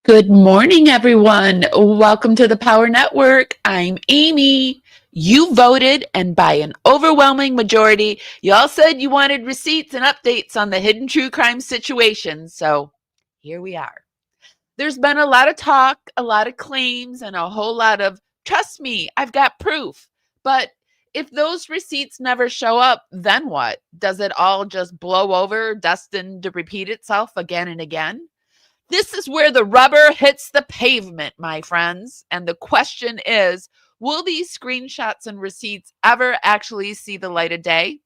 Good morning, everyone. Welcome to the PWR Network. I'm Amy. You voted, and by an overwhelming majority, you all said you wanted receipts and updates on the hidden true crime situation. So here we are. There's been a lot of talk, a lot of claims, and a whole lot of, trust me, I've got proof. But if those receipts never show up, then what? Does it all just blow over, destined to repeat itself again and again? This is where the rubber hits the pavement, my friends. And the question is, will these screenshots and receipts ever actually see the light of day?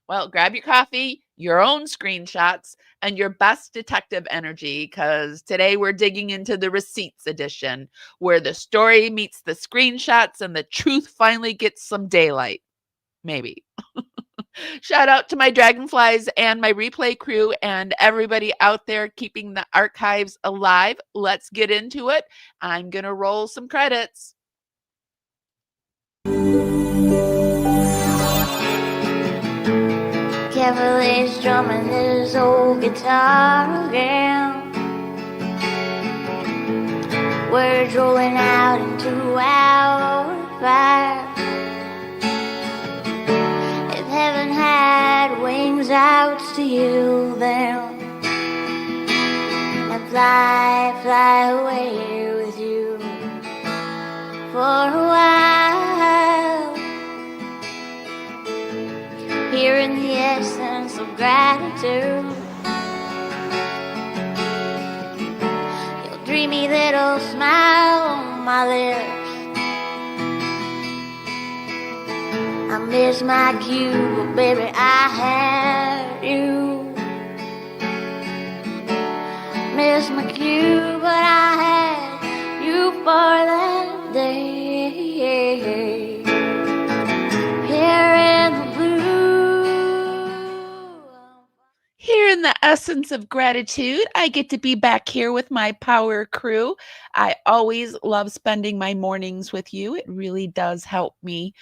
Well, grab your coffee, your own screenshots, and your best detective energy, because today we're digging into the receipts edition, where the story meets the screenshots and the truth finally gets some daylight. Maybe. Shout out to my Dragonflies and my replay crew and everybody out there keeping the archives alive. Let's get into it. I'm going to roll some credits. Cavalier's drumming his old guitar again. Words rolling out into our fire. If heaven had wings, I would steal them and fly away with you for a while. Hearing the essence of gratitude, your dreamy little smile on my lips. I miss my cue, but baby, I had you. Miss my cue, but I had you for that day. Here in the blue. Here in the essence of gratitude, I get to be back here with my PWR crew. I always love spending my mornings with you. It really does help me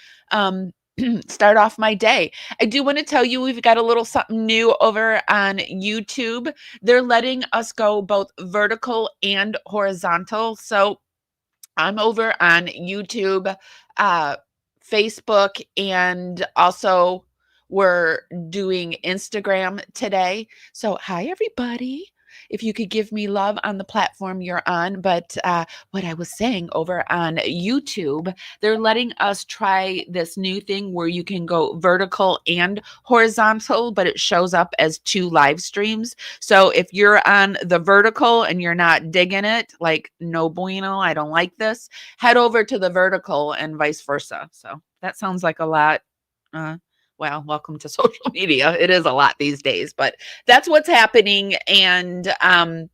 start off my day. I do want to tell you we've got a little something new over on YouTube. They're letting us go both vertical and horizontal. So I'm over on YouTube, Facebook, and also we're doing Instagram today. So hi, everybody. If you could give me love on the platform you're on. But what I was saying over on YouTube, they're letting us try this new thing where you can go vertical and horizontal, but it shows up as two live streams. So if you're on the vertical and you're not digging it, like no bueno, I don't like this, head over to the vertical and vice versa. So that sounds like a lot. Well, welcome to social media. It is a lot these days, but that's what's happening. And I'm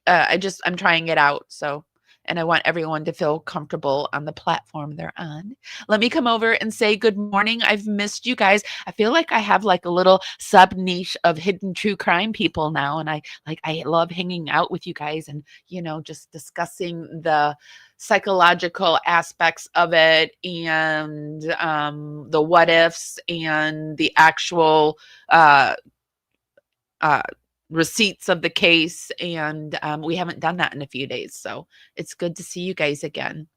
trying it out. So, and I want everyone to feel comfortable on the platform they're on. Let me come over and say good morning. I've missed you guys. I feel like I have like a little sub niche of hidden true crime people now. And I love hanging out with you guys and, just discussing the psychological aspects of it and the what ifs and the actual receipts of the case. And we haven't done that in a few days. So it's good to see you guys again.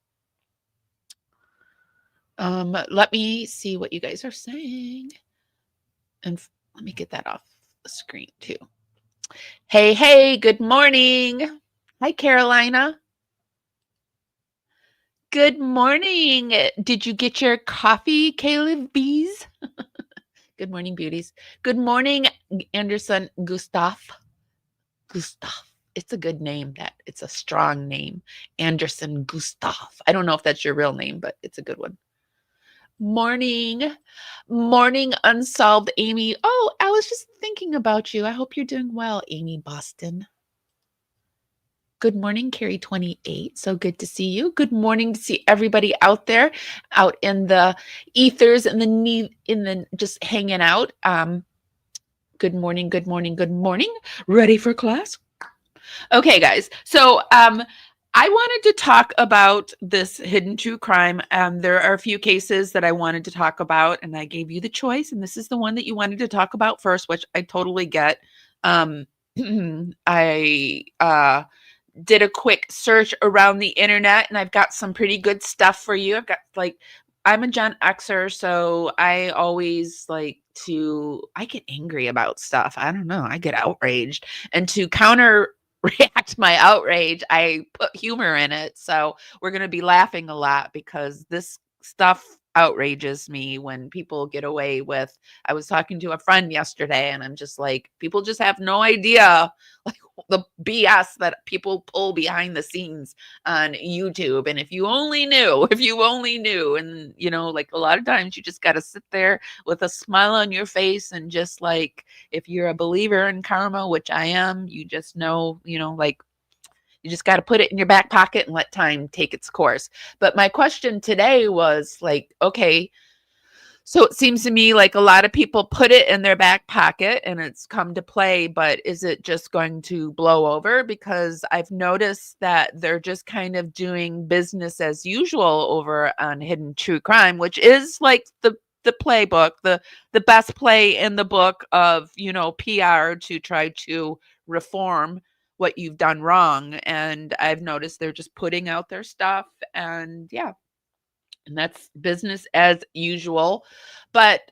Let me see what you guys are saying. And let me get that off the screen too. Hey, good morning. Hi, Carolina. Good morning. Did you get your coffee, Caleb Bees? Good morning, beauties. Good morning, Anderson Gustav. It's a good name. It's a strong name. Anderson Gustav. I don't know if that's your real name, but it's a good one. Morning, unsolved Amy. Oh, I was just thinking about you. I hope you're doing well, Amy Boston. Good morning, Carrie 28. So good to see you. Good morning to see everybody out there, out in the ethers and just hanging out. Good morning. Ready for class? Okay, guys. So I wanted to talk about this hidden true crime. There are a few cases that I wanted to talk about, and I gave you the choice, and this is the one that you wanted to talk about first, which I totally get. I did a quick search around the internet, and I've got some pretty good stuff for you. I've got like, I'm a Gen Xer, so I always like to, I get angry about stuff. I don't know. I get outraged. And to counter react my outrage, I put humor in it. So we're going to be laughing a lot because this stuff outrages me when people get away with. I was talking to a friend yesterday and I'm just like, people just have no idea like the BS that people pull behind the scenes on YouTube. And if you only knew, if you only knew, and you know, like a lot of times you just got to sit there with a smile on your face and just like, if you're a believer in karma, which I am, you just know, you know, like you just got to put it in your back pocket and let time take its course. But my question today was like, okay, so it seems to me like a lot of people put it in their back pocket and it's come to play, but is it just going to blow over? Because I've noticed that they're just kind of doing business as usual over on Hidden True Crime, which is like the playbook, the best play in the book of, you know, PR to try to reform what you've done wrong. And I've noticed they're just putting out their stuff and yeah, and that's business as usual. But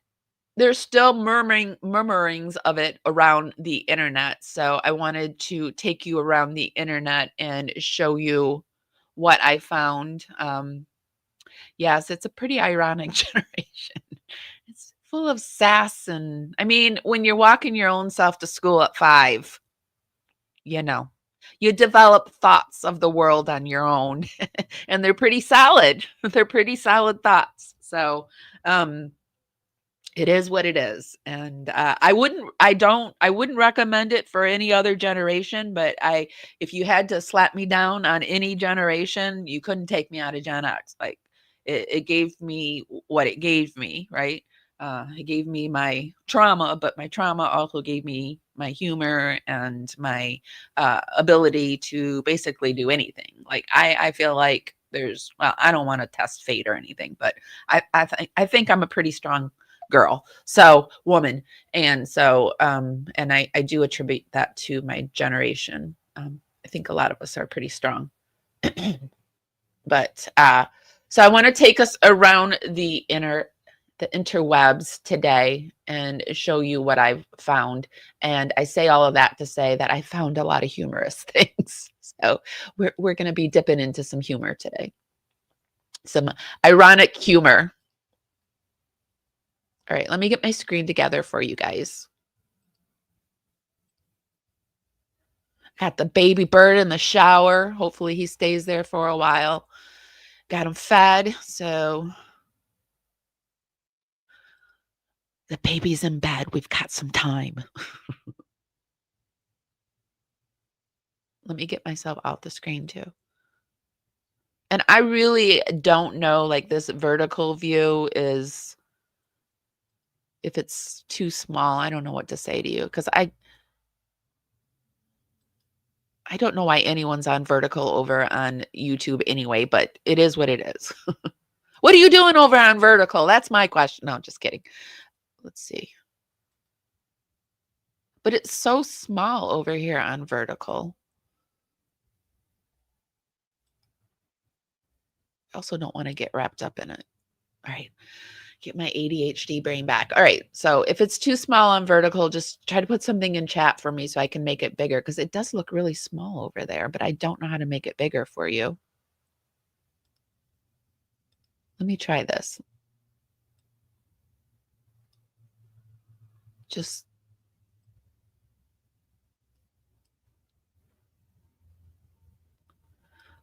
there's still murmurings of it around the internet. So I wanted to take you around the internet and show you what I found. Yes, it's a pretty ironic generation. It's full of sass. And I mean, when you're walking your own self to school at 5, you know, you develop thoughts of the world on your own and they're pretty solid. They're pretty solid thoughts. So, it is what it is. And I wouldn't recommend it for any other generation, but if you had to slap me down on any generation, you couldn't take me out of Gen X. Like it gave me what it gave me, right? It gave me my trauma, but my trauma also gave me my humor and my ability to basically do anything. Like I feel like well, I don't want to test fate or anything, but I think I'm a pretty strong girl, so woman. And so and I do attribute that to my generation. I think a lot of us are pretty strong. But so I want to take us around the interwebs today and show you what I've found. And I say all of that to say that I found a lot of humorous things. So we're going to be dipping into some humor today. Some ironic humor. All right, let me get my screen together for you guys. Got the baby bird in the shower. Hopefully he stays there for a while. Got him fed, so the baby's in bed. We've got some time. Let me get myself out the screen too. And I really don't know, like this vertical view is, if it's too small, I don't know what to say to you because I don't know why anyone's on vertical over on YouTube anyway, but it is what it is. What are you doing over on vertical? That's my question. No, just kidding. Let's see. But it's so small over here on vertical. I also don't want to get wrapped up in it. All right. Get my ADHD brain back. All right. So if it's too small on vertical, just try to put something in chat for me so I can make it bigger because it does look really small over there, but I don't know how to make it bigger for you. Let me try this. Just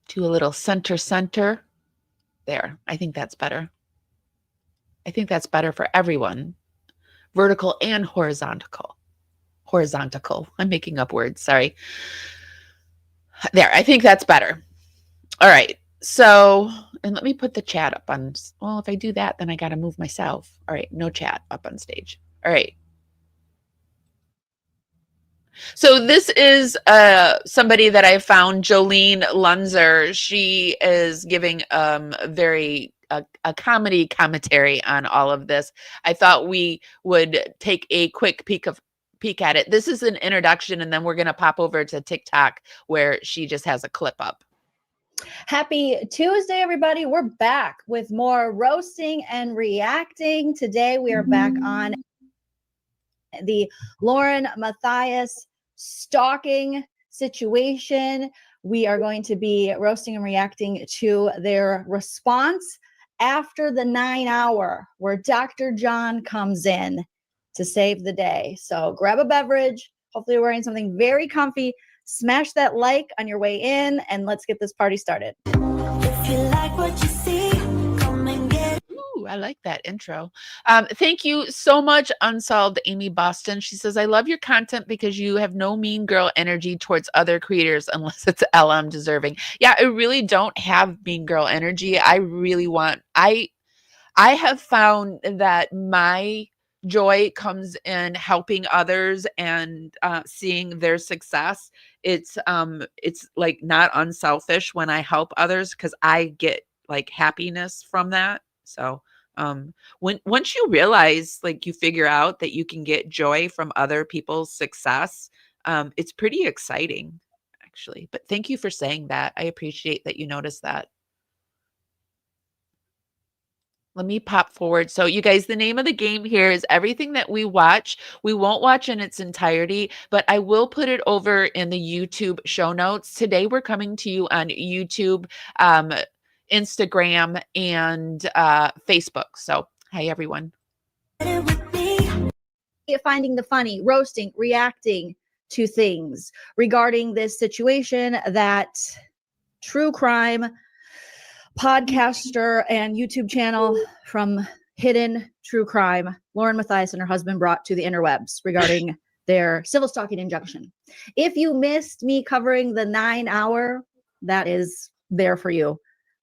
do a little center. There. I think that's better. I think that's better for everyone. Vertical and horizontal. Horizontal. I'm making up words. Sorry. There. I think that's better. All right. So, and let me put the chat up on, well, if I do that, then I got to move myself. All right. No chat up on stage. All right. So this is somebody that I found, Jolene Lunzer. She is giving a comedy commentary on all of this. I thought we would take a quick peek of peek at it. This is an introduction, and then we're going to pop over to TikTok where she just has a clip up. Happy Tuesday, everybody. We're back with more roasting and reacting. Today, we are back on the Lauren Matthias stalking situation. We are going to be roasting and reacting to their response after the 9 hour where Dr. John comes in to save the day. So grab a beverage. Hopefully you're wearing something very comfy. Smash that like on your way in, and let's get this party started. If you like what you see, come and get it. Ooh, I like that intro. Thank you so much, Unsolved Amy Boston. She says, I love your content because you have no mean girl energy towards other creators unless it's LM deserving. Yeah, I really don't have mean girl energy. I have found that my joy comes in helping others and seeing their success. It's like not unselfish when I help others because I get like happiness from that. So once you realize, like, you figure out that you can get joy from other people's success, it's pretty exciting, actually. But thank you for saying that. I appreciate that you noticed that. Let me pop forward. So you guys, the name of the game here is everything that we watch. We won't watch in its entirety, but I will put it over in the YouTube show notes. Today, we're coming to you on YouTube, Instagram, and Facebook. So hi, everyone. Finding the funny, roasting, reacting to things regarding this situation that true crime podcaster and YouTube channel from Hidden True Crime, Lauren Matthias and her husband brought to the interwebs regarding their civil stalking injunction. If you missed me covering the 9 hour, that is there for you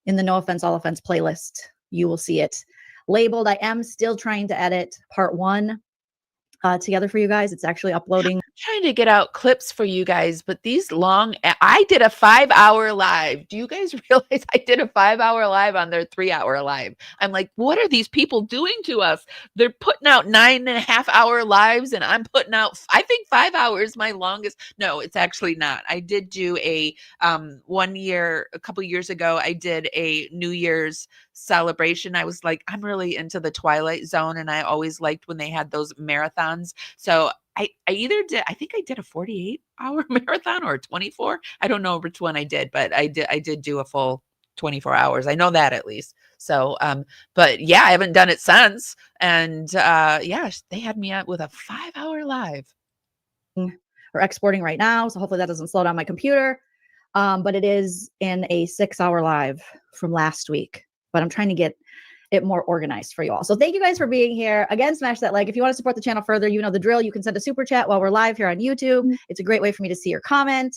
in the No Offense, All Offense playlist. You will see it labeled. I am still trying to edit part 1 together for you guys. It's actually uploading. Trying to get out clips for you guys, but these long, I did a 5-hour live. Do you guys realize I did a 5-hour live on their 3-hour live? I'm like, what are these people doing to us? They're putting out 9.5-hour lives, and I'm putting out, I think 5 hours, my longest. No, it's actually not. I did do a 1 year, a couple years ago, I did a New Year's celebration. I was like, I'm really into the Twilight Zone, and I always liked when they had those marathons. So I either did, I think I did a 48-hour marathon or a 24. I don't know which one I did, but I did do a full 24 hours. I know that at least. So but yeah, I haven't done it since. And yeah, they had me out with a 5-hour live. We're exporting right now, so hopefully that doesn't slow down my computer. But it is in a 6-hour live from last week. But I'm trying to get it more organized for you all. So thank you guys for being here. Again, smash that like. If you want to support the channel further, you know the drill. You can send a super chat while we're live here on YouTube. It's a great way for me to see your comment.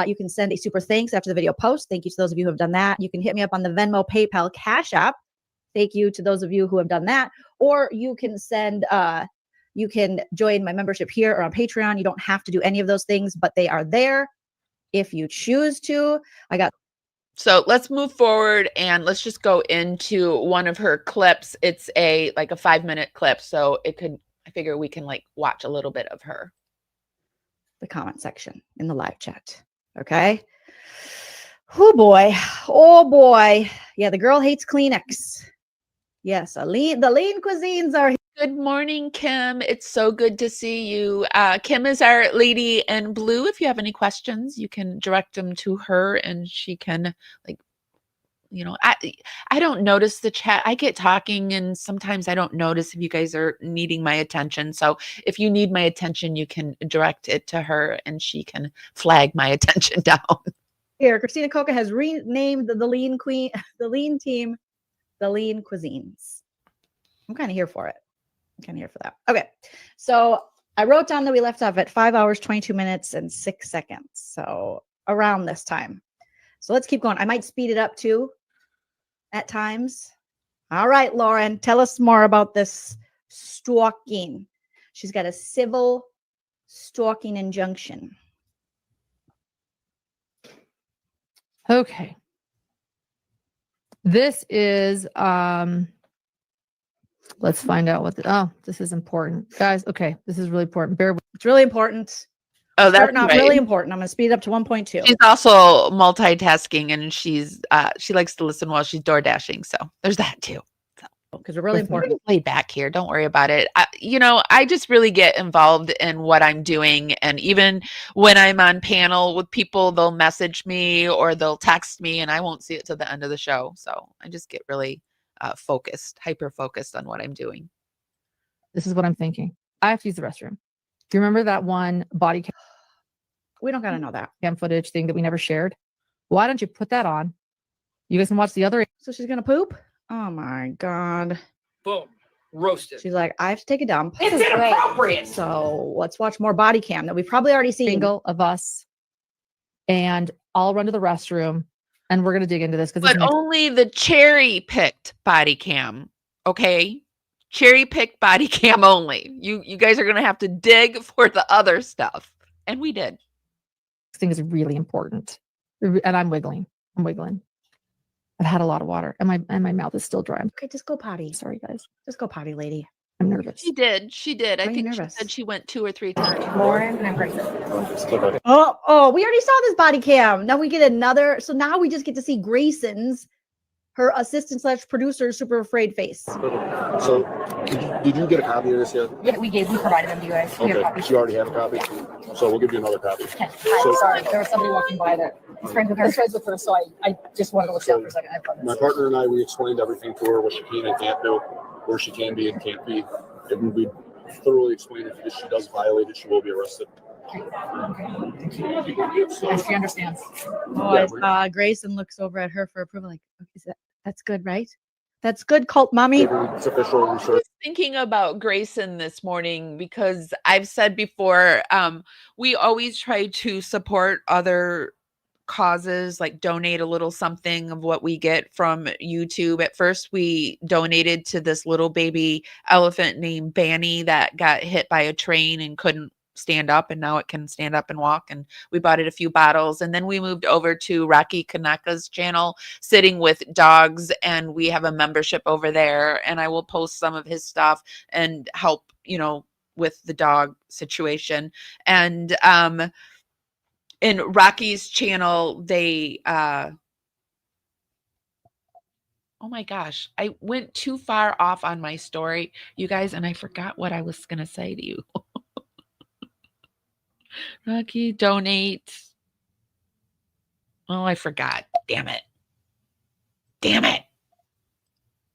You can send a super thanks after the video post. Thank you to those of you who have done that. You can hit me up on the Venmo, PayPal, Cash App. Thank you to those of you who have done that. Or you can send, you can join my membership here or on Patreon. You don't have to do any of those things, but they are there if you choose to. So let's move forward and let's just go into one of her clips. It's like a 5-minute clip. So I figure we can like watch a little bit of her. The comment section in the live chat. Okay. Oh boy. Oh boy. Yeah. The girl hates Kleenex. Yes. The lean cuisines are. Good morning, Kim. It's so good to see you. Kim is our lady in blue. If you have any questions, you can direct them to her and she can, like, you know, I don't notice the chat. I get talking and sometimes I don't notice if you guys are needing my attention. So if you need my attention, you can direct it to her and she can flag my attention down. Here, Christina Coca has renamed the lean queen, the lean team, the lean cuisines. I'm kind of here for it. I'm kind of here for that. Okay. So I wrote down that we left off at 5 hours, 22 minutes, and 6 seconds. So around this time. So let's keep going. I might speed it up too at times. All right, Lauren, tell us more about this stalking. She's got a civil stalking injunction. Okay. This is Let's find out what this is important. Guys, okay, this is really important. It's really important. Oh, that's Starting off right. really important. I'm going to speed it up to 1.2. She's also multitasking, and she likes to listen while she's door dashing. So there's that too. Because we're really important. Laid back here. Don't worry about it. I just really get involved in what I'm doing. And even when I'm on panel with people, they'll message me or they'll text me, and I won't see it till the end of the show. So I just get really focused, hyper focused on what I'm doing. This is what I'm thinking. I have to use the restroom. Do you remember that one body We don't got to know that. cam footage thing that we never shared? Why don't you put that on? You guys can watch the other. So she's going to poop? Oh my God. Boom. Roasted. She's like, I have to take a dump. It's inappropriate. So let's watch more body cam that we've probably already seen. Single of us. And I'll run to the restroom and we're going to dig into this. But only the cherry picked body cam. Okay. Cherry picked body cam only. You guys are going to have to dig for the other stuff. And we did. This thing is really important. And I'm wiggling. I've had a lot of water and my mouth is still dry. Okay, just go potty. Sorry, guys. Just go potty, lady. I'm nervous. She did. I Why are you think nervous? she said she went 2 or 3 times. Lauren and I'm great. Oh, we already saw this body cam. Now we get another. So now we just get to see Grayson's, her assistant / producer, super afraid face. So, did you get a copy of this yet? Yeah, we provided them to you guys. Okay, so you already have a copy? So we'll give you another copy. Okay. So, Sorry, there was somebody walking by that is friends with her. So I just wanted to look down for a second. I promise. my partner and I, we explained everything to her, what she can and can't do, where she can be and can't be. And we thoroughly explained if she does violate it, she will be arrested. So, She understands. Grayson looks over at her for approval. Like, okay, that's good, right? That's good, cult mommy. it's official I research. was thinking about Grayson this morning because I've said before, we always try to support other causes, like donate a little something of what we get from YouTube. At first, we donated to this little baby elephant named Banny that got hit by a train and couldn't stand up, and now it can stand up and walk, and we bought it a few bottles. And then we moved over to Rocky Kaneka's channel, Sitting with Dogs, and we have a membership over there, and I will post some of his stuff and help with the dog situation. And in Rocky's channel, they oh my gosh, I went too far off on my story, you guys, and I forgot what I was gonna say to you. Rocky, donate. Oh, I forgot. Damn it.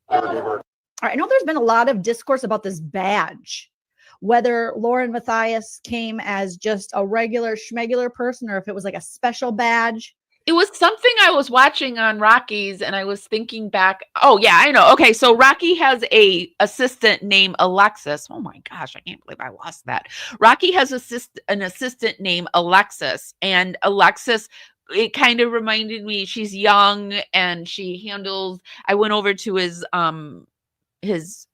All right, I know there's been a lot of discourse about this badge, whether Lauren Matthias came as just a regular schmegular person or if it was like a special badge. It was something I was watching on Rocky's, and I was thinking back. Oh yeah, I know. Okay, so Rocky has a assistant named Alexis. Oh my gosh, I can't believe I lost that. Rocky has an assistant named Alexis, and Alexis, it kind of reminded me. She's young and she handles. I went over to his his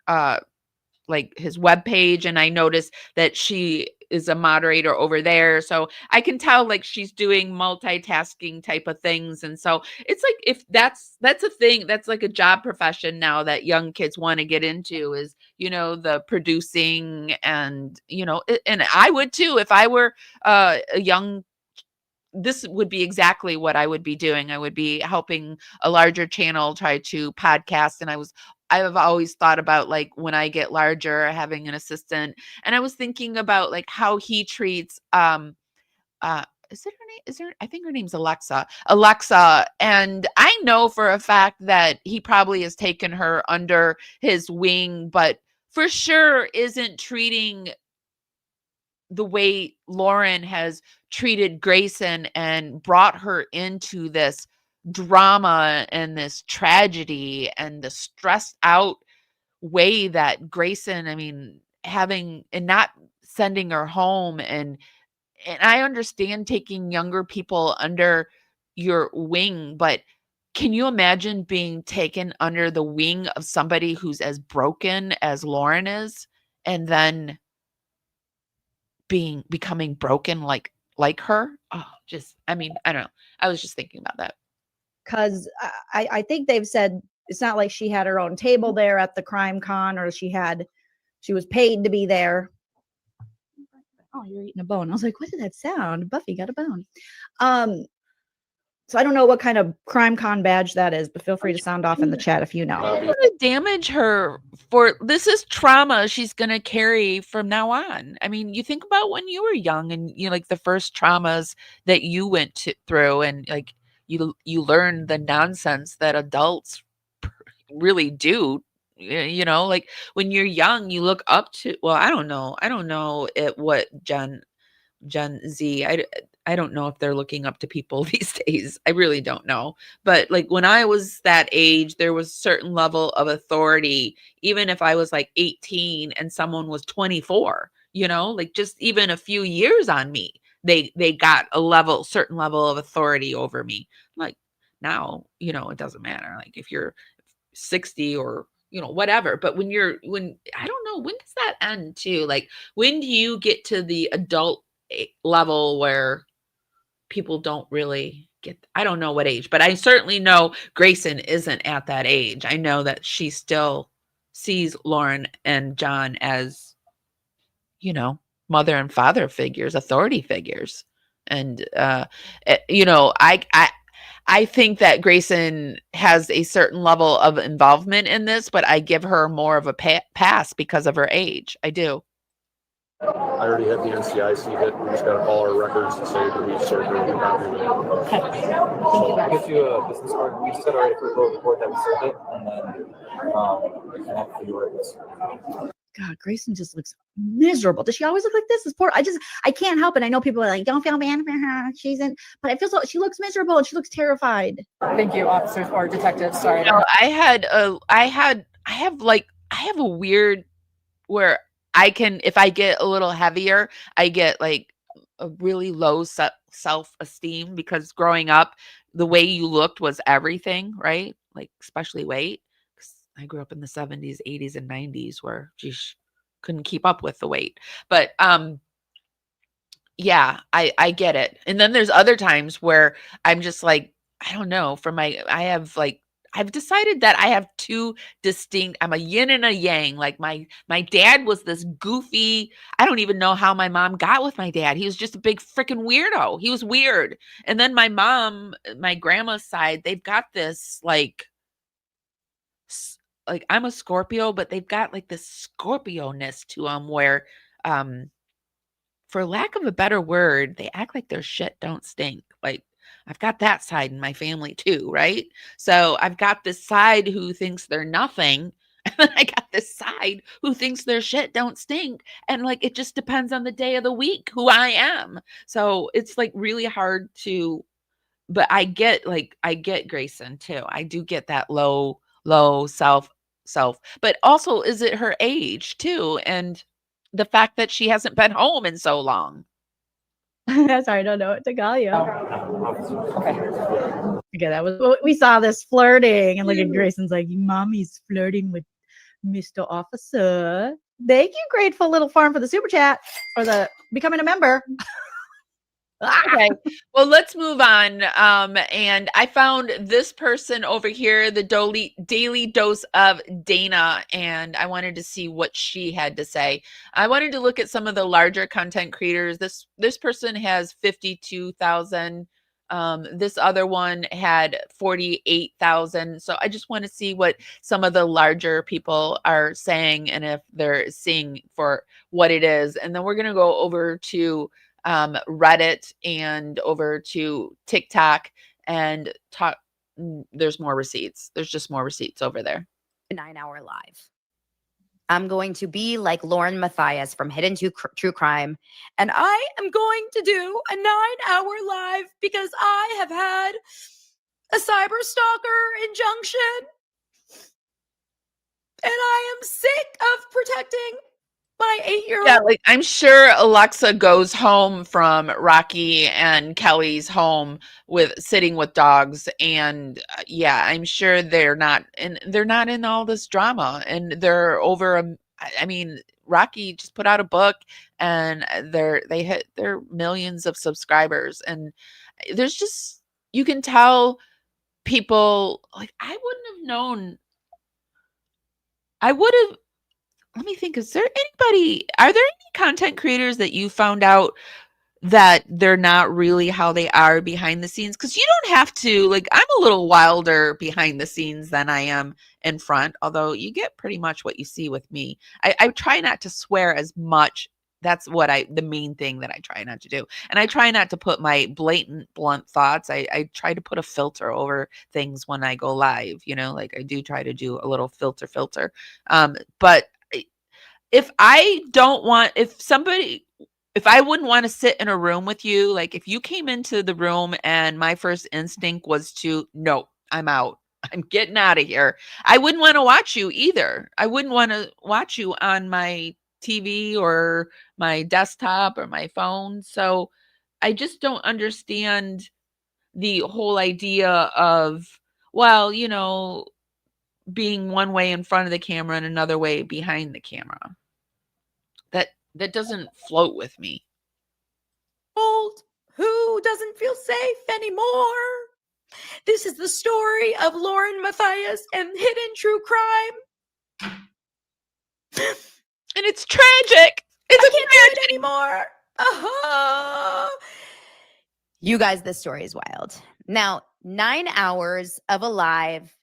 webpage, and I noticed that she is a moderator over there. So I can tell like she's doing multitasking type of things. And so it's like, if that's a thing, that's like a job profession now that young kids want to get into, is, the producing, and, and I would too, if I were a young, this would be exactly what I would be doing. I would be helping a larger channel try to podcast. And I've always thought about, like, when I get larger, having an assistant. And I was thinking about like how he treats is it her name? I think her name's Alexa. And I know for a fact that he probably has taken her under his wing, but for sure isn't treating the way Lauren has treated Grayson and brought her into this drama and this tragedy and the stressed out way that Grayson, I mean, having and not sending her home. And I understand taking younger people under your wing, but can you imagine being taken under the wing of somebody who's as broken as Lauren is, and then becoming broken like her? Oh, I don't know. I was just thinking about that. Because I think they've said It's not like she had her own table there at the crime con, or she was paid to be there. Oh, you're eating a bone. I was like, what did that sound? Buffy got a bone. So I don't know what kind of crime con badge that is, but feel free to sound off in the chat if you know. I'm gonna damage her for this is trauma she's gonna carry from now on. I mean, you think about when you were young and like the first traumas that you went through, and like you learn the nonsense that adults really do. Like when you're young, you look up to. Well, I don't know what Gen Z. I don't know if they're looking up to people these days. I really don't know. But like when I was that age, there was a certain level of authority, even if I was like 18 and someone was 24, like just even a few years on me, they got a certain level of authority over me. Like now, it doesn't matter. Like if you're 60 or whatever, but when I don't know, when does that end too? Like when do you get to the adult level where people don't really get, I don't know what age, but I certainly know Grayson isn't at that age. I know that she still sees Lauren and John as mother and father figures, authority figures. And I think that Grayson has a certain level of involvement in this, but I give her more of a pass because of her age. I do. I already have the NCIC hit. We just got to call our records to say that we served her with a copy of it. So I'll get you a business card. We just got our approval report that we sent it, and then we can have you write this. God, Grayson just looks miserable. Does she always look like this? This poor, I can't help it. I know people are like, don't feel bad for her. But I feel so, she looks miserable and she looks terrified. Thank you, officers or detectives. Sorry. I have a weird where I can, if I get a little heavier, I get like a really low self-esteem, because growing up, the way you looked was everything, right? Like especially weight. I grew up in the 70s, 80s, and 90s where couldn't keep up with the weight. But yeah, I get it. And then there's other times where I'm just like, I don't know, I've decided that I have two distinct, I'm a yin and a yang. Like my dad was this goofy, I don't even know how my mom got with my dad. He was just a big freaking weirdo. He was weird. And then my mom, my grandma's side, they've got this like I'm a Scorpio, but they've got like this Scorpio-ness to them where, for lack of a better word, they act like their shit don't stink. Like I've got that side in my family too, right? So I've got this side who thinks they're nothing. And then I got this side who thinks their shit don't stink. And like, it just depends on the day of the week who I am. So it's like really hard but I get Grayson too. I do get that low self, but also is it her age too? And the fact that she hasn't been home in so long. Sorry, I don't know what to call you. Okay, that was, we saw this flirting, and look at Grayson's like, mommy's flirting with Mr. Officer. Thank you, Grateful Little Farm, for the super chat, for the becoming a member. Okay, well, let's move on. And I found this person over here, the Daily Dose of Dana, and I wanted to see what she had to say. I wanted to look at some of the larger content creators. This person has 52,000. This other one had 48,000. So I just want to see what some of the larger people are saying and if they're seeing for what it is. And then we're going to go over to Reddit and over to TikTok and talk. There's more receipts. There's just more receipts over there. 9-hour live. I'm going to be like Lauren Matthias from Hidden True Crime, and I am going to do a 9-hour live because I have had a cyber stalker injunction, and I am sick of protecting my 8-year-old. Yeah, like I'm sure Alexa goes home from Rocky and Kelly's home sitting with dogs, and yeah, I'm sure they're not in all this drama, and they're over. I mean, Rocky just put out a book, and they hit their millions of subscribers, and there's just, you can tell people like I wouldn't have known. I would have let me think, are there any content creators that you found out that they're not really how they are behind the scenes? Because you don't have to, like, I'm a little wilder behind the scenes than I am in front, although you get pretty much what you see with me. I try not to swear as much. That's the main thing that I try not to do. And I try not to put my blatant, blunt thoughts. I try to put a filter over things when I go live, like I do try to do a little filter. But if I don't want, if I wouldn't want to sit in a room with you, like if you came into the room and my first instinct was to, no, I'm out, I'm getting out of here, I wouldn't want to watch you either. I wouldn't want to watch you on my TV or my desktop or my phone. So I just don't understand the whole idea of, well, being one way in front of the camera and another way behind the camera. That doesn't float with me. Who doesn't feel safe anymore? This is the story of Lauren Matthias and Hidden True Crime. And it's tragic. I can't do it anymore. You guys, this story is wild. Now, 9 hours of a live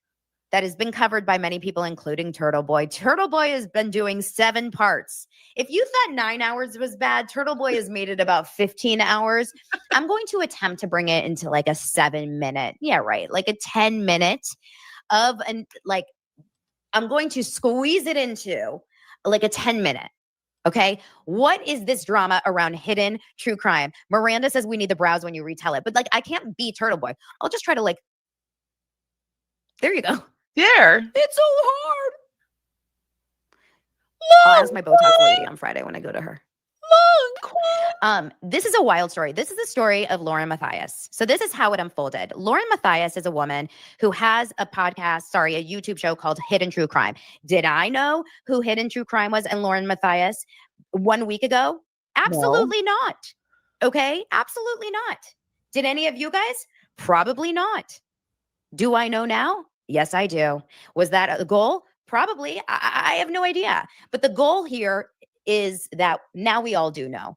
that has been covered by many people, including Turtle Boy. Turtle Boy has been doing 7 parts. If you thought 9 hours was bad, Turtle Boy has made it about 15 hours. I'm going to attempt to bring it into like a 7-minute. Yeah, right. Like a 10-minute of I'm going to squeeze it into like a 10-minute. Okay. What is this drama around hidden true crime? Miranda says we need the brows when you retell it, but like, I can't be Turtle Boy. I'll just try to there you go. There. It's so hard. I'll ask my Botox lady on Friday when I go to her. This is a wild story. This is the story of Lauren Matthias. So this is how it unfolded. Lauren Matthias is a woman who has a YouTube show called Hidden True Crime. Did I know who Hidden True Crime was and Lauren Matthias 1 week ago? Absolutely not. Okay? Absolutely not. Did any of you guys? Probably not. Do I know now? Yes, I do. Was that a goal? Probably. I have no idea. But the goal here is that now we all do know.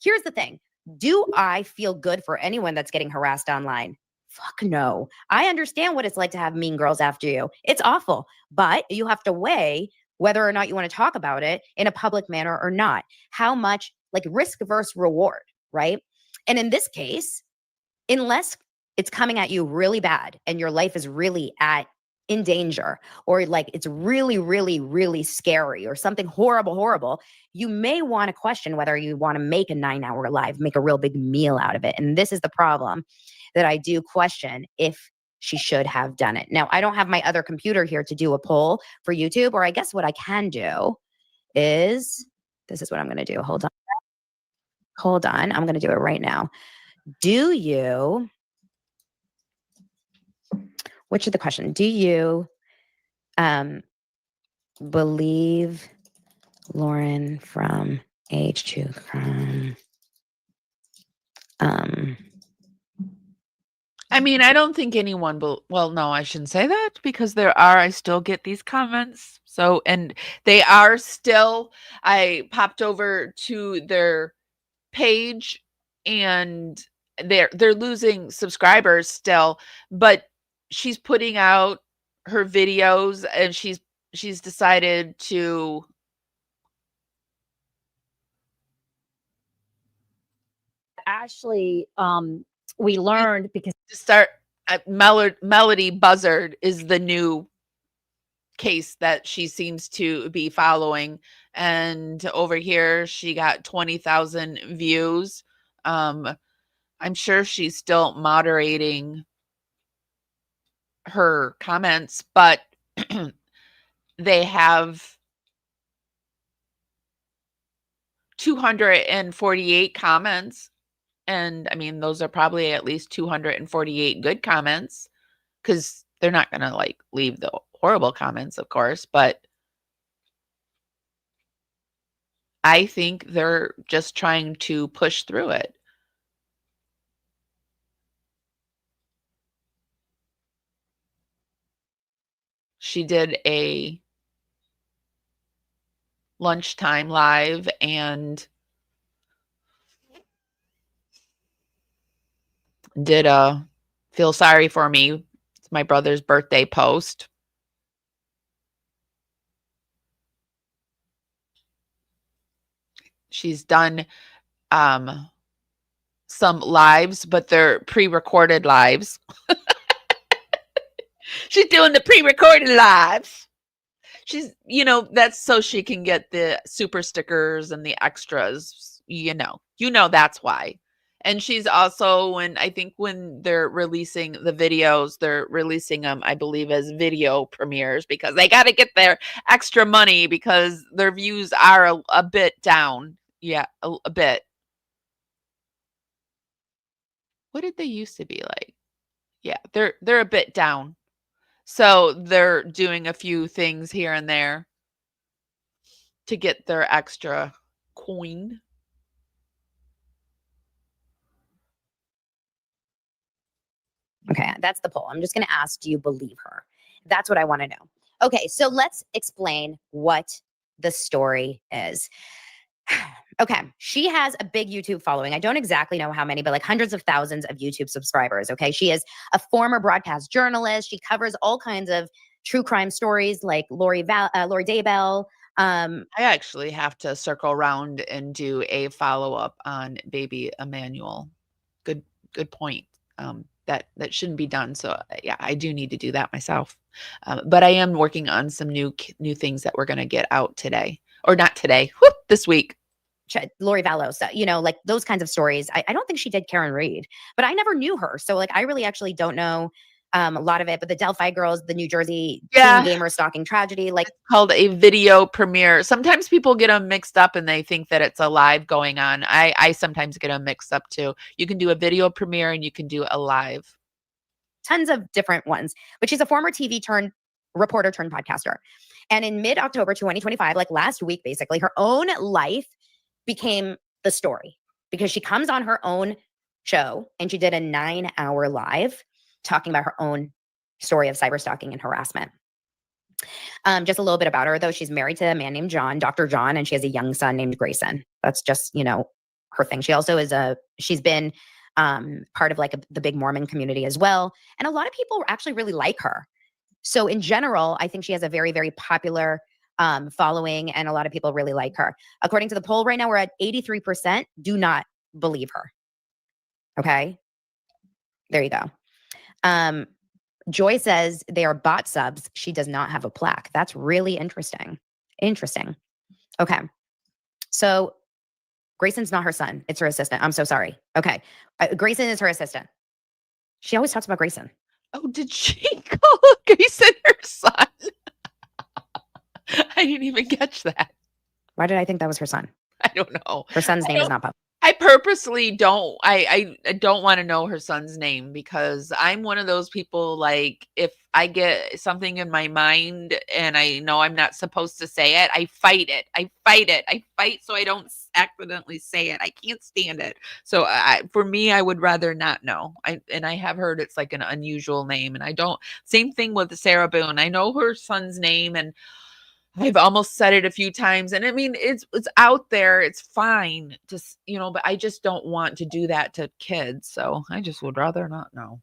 Here's the thing. Do I feel good for anyone that's getting harassed online? Fuck no. I understand what it's like to have mean girls after you. It's awful. But you have to weigh whether or not you want to talk about it in a public manner or not. How much, risk versus reward, right? And in this case, unless it's coming at you really bad and your life is really in danger, or it's really, really, really scary or something horrible, you may want to question whether you want to make a 9-hour live, make a real big meal out of it. And this is the problem, that I do question if she should have done it. Now, I don't have my other computer here to do a poll for YouTube, or I guess what I can do is, this is what I'm going to do. Hold on. I'm going to do it right now. Which is the question? Do you believe Lauren from H2 Crime? I mean, I don't think anyone will. Well, no, I shouldn't say that, because I still get these comments. So, and they are still, I popped over to their page and they're losing subscribers still, but she's putting out her videos and she's decided to Ashley, we learned because to start Melody Buzzard is the new case that she seems to be following, and over here she got 20,000 views. I'm sure she's still moderating her comments, but they have 248 comments. And I mean, those are probably at least 248 good comments, because they're not going to leave the horrible comments, of course, but I think they're just trying to push through it. she did a lunchtime live and did a feel sorry for me. It's my brother's birthday post. She's done some lives, but they're pre-recorded lives. She's doing the pre-recorded lives. She's, that's so she can get the super stickers and the extras, that's why. And she's also, when they're releasing the videos, they're releasing them, I believe, as video premieres because they got to get their extra money because their views are a bit down. Yeah, a bit. What did they used to be like? Yeah, they're a bit down. So they're doing a few things here and there to get their extra coin. Okay, that's the poll. I'm just going to ask, do you believe her? That's what I want to know. Okay, so let's explain what the story is. Okay, she has a big YouTube following. I don't exactly know how many, but like hundreds of thousands of YouTube subscribers. Okay, she is a former broadcast journalist. She covers all kinds of true crime stories like Lori Daybell. I actually have to circle around and do a follow-up on baby Emmanuel. Good point. That shouldn't be done. So yeah, I do need to do that myself. But I am working on some new things that we're going to get out today, or not today, this week. Lori Vallow, like those kinds of stories. I don't think she did Karen Reed, but I never knew her. So like, I really actually don't know a lot of it, but the Delphi girls, the New Jersey teen gamer stalking tragedy, like it's called a video premiere. Sometimes people get them mixed up and they think that it's a live going on. I sometimes get them mixed up too. You can do a video premiere and you can do a live. Tons of different ones, but she's a former TV turned reporter turned podcaster. And in mid-October 2025, like last week, basically her own life became the story because she comes on her own show and she did a 9-hour live talking about her own story of cyberstalking and harassment. Just a little bit about her, though. She's married to a man named John, Dr. John, and she has a young son named Grayson. That's just, her thing. She also she's been part of like the big Mormon community as well. And a lot of people actually really like her. So in general, I think she has a very, very popular following, and a lot of people really like her. According to the poll right now, we're at 83% do not believe her. Okay. There you go. Joy says they are bot subs. She does not have a plaque. That's really interesting. Okay. So Grayson's not her son. It's her assistant. I'm so sorry. Okay. Grayson is her assistant. She always talks about Grayson. Oh, did she call Grayson her son? I didn't even catch that. Why did I think that was her son? I don't know. Her son's name is not public. I purposely don't. I don't want to know her son's name because I'm one of those people, like, if I get something in my mind and I know I'm not supposed to say it, I fight it. I fight so I don't accidentally say it. I can't stand it. So for me, I would rather not know. I have heard it's like an unusual name, and I don't. Same thing with Sarah Boone. I know her son's name, and I've almost said it a few times, and I mean, it's out there. It's fine, just, but I just don't want to do that to kids. So I just would rather not know.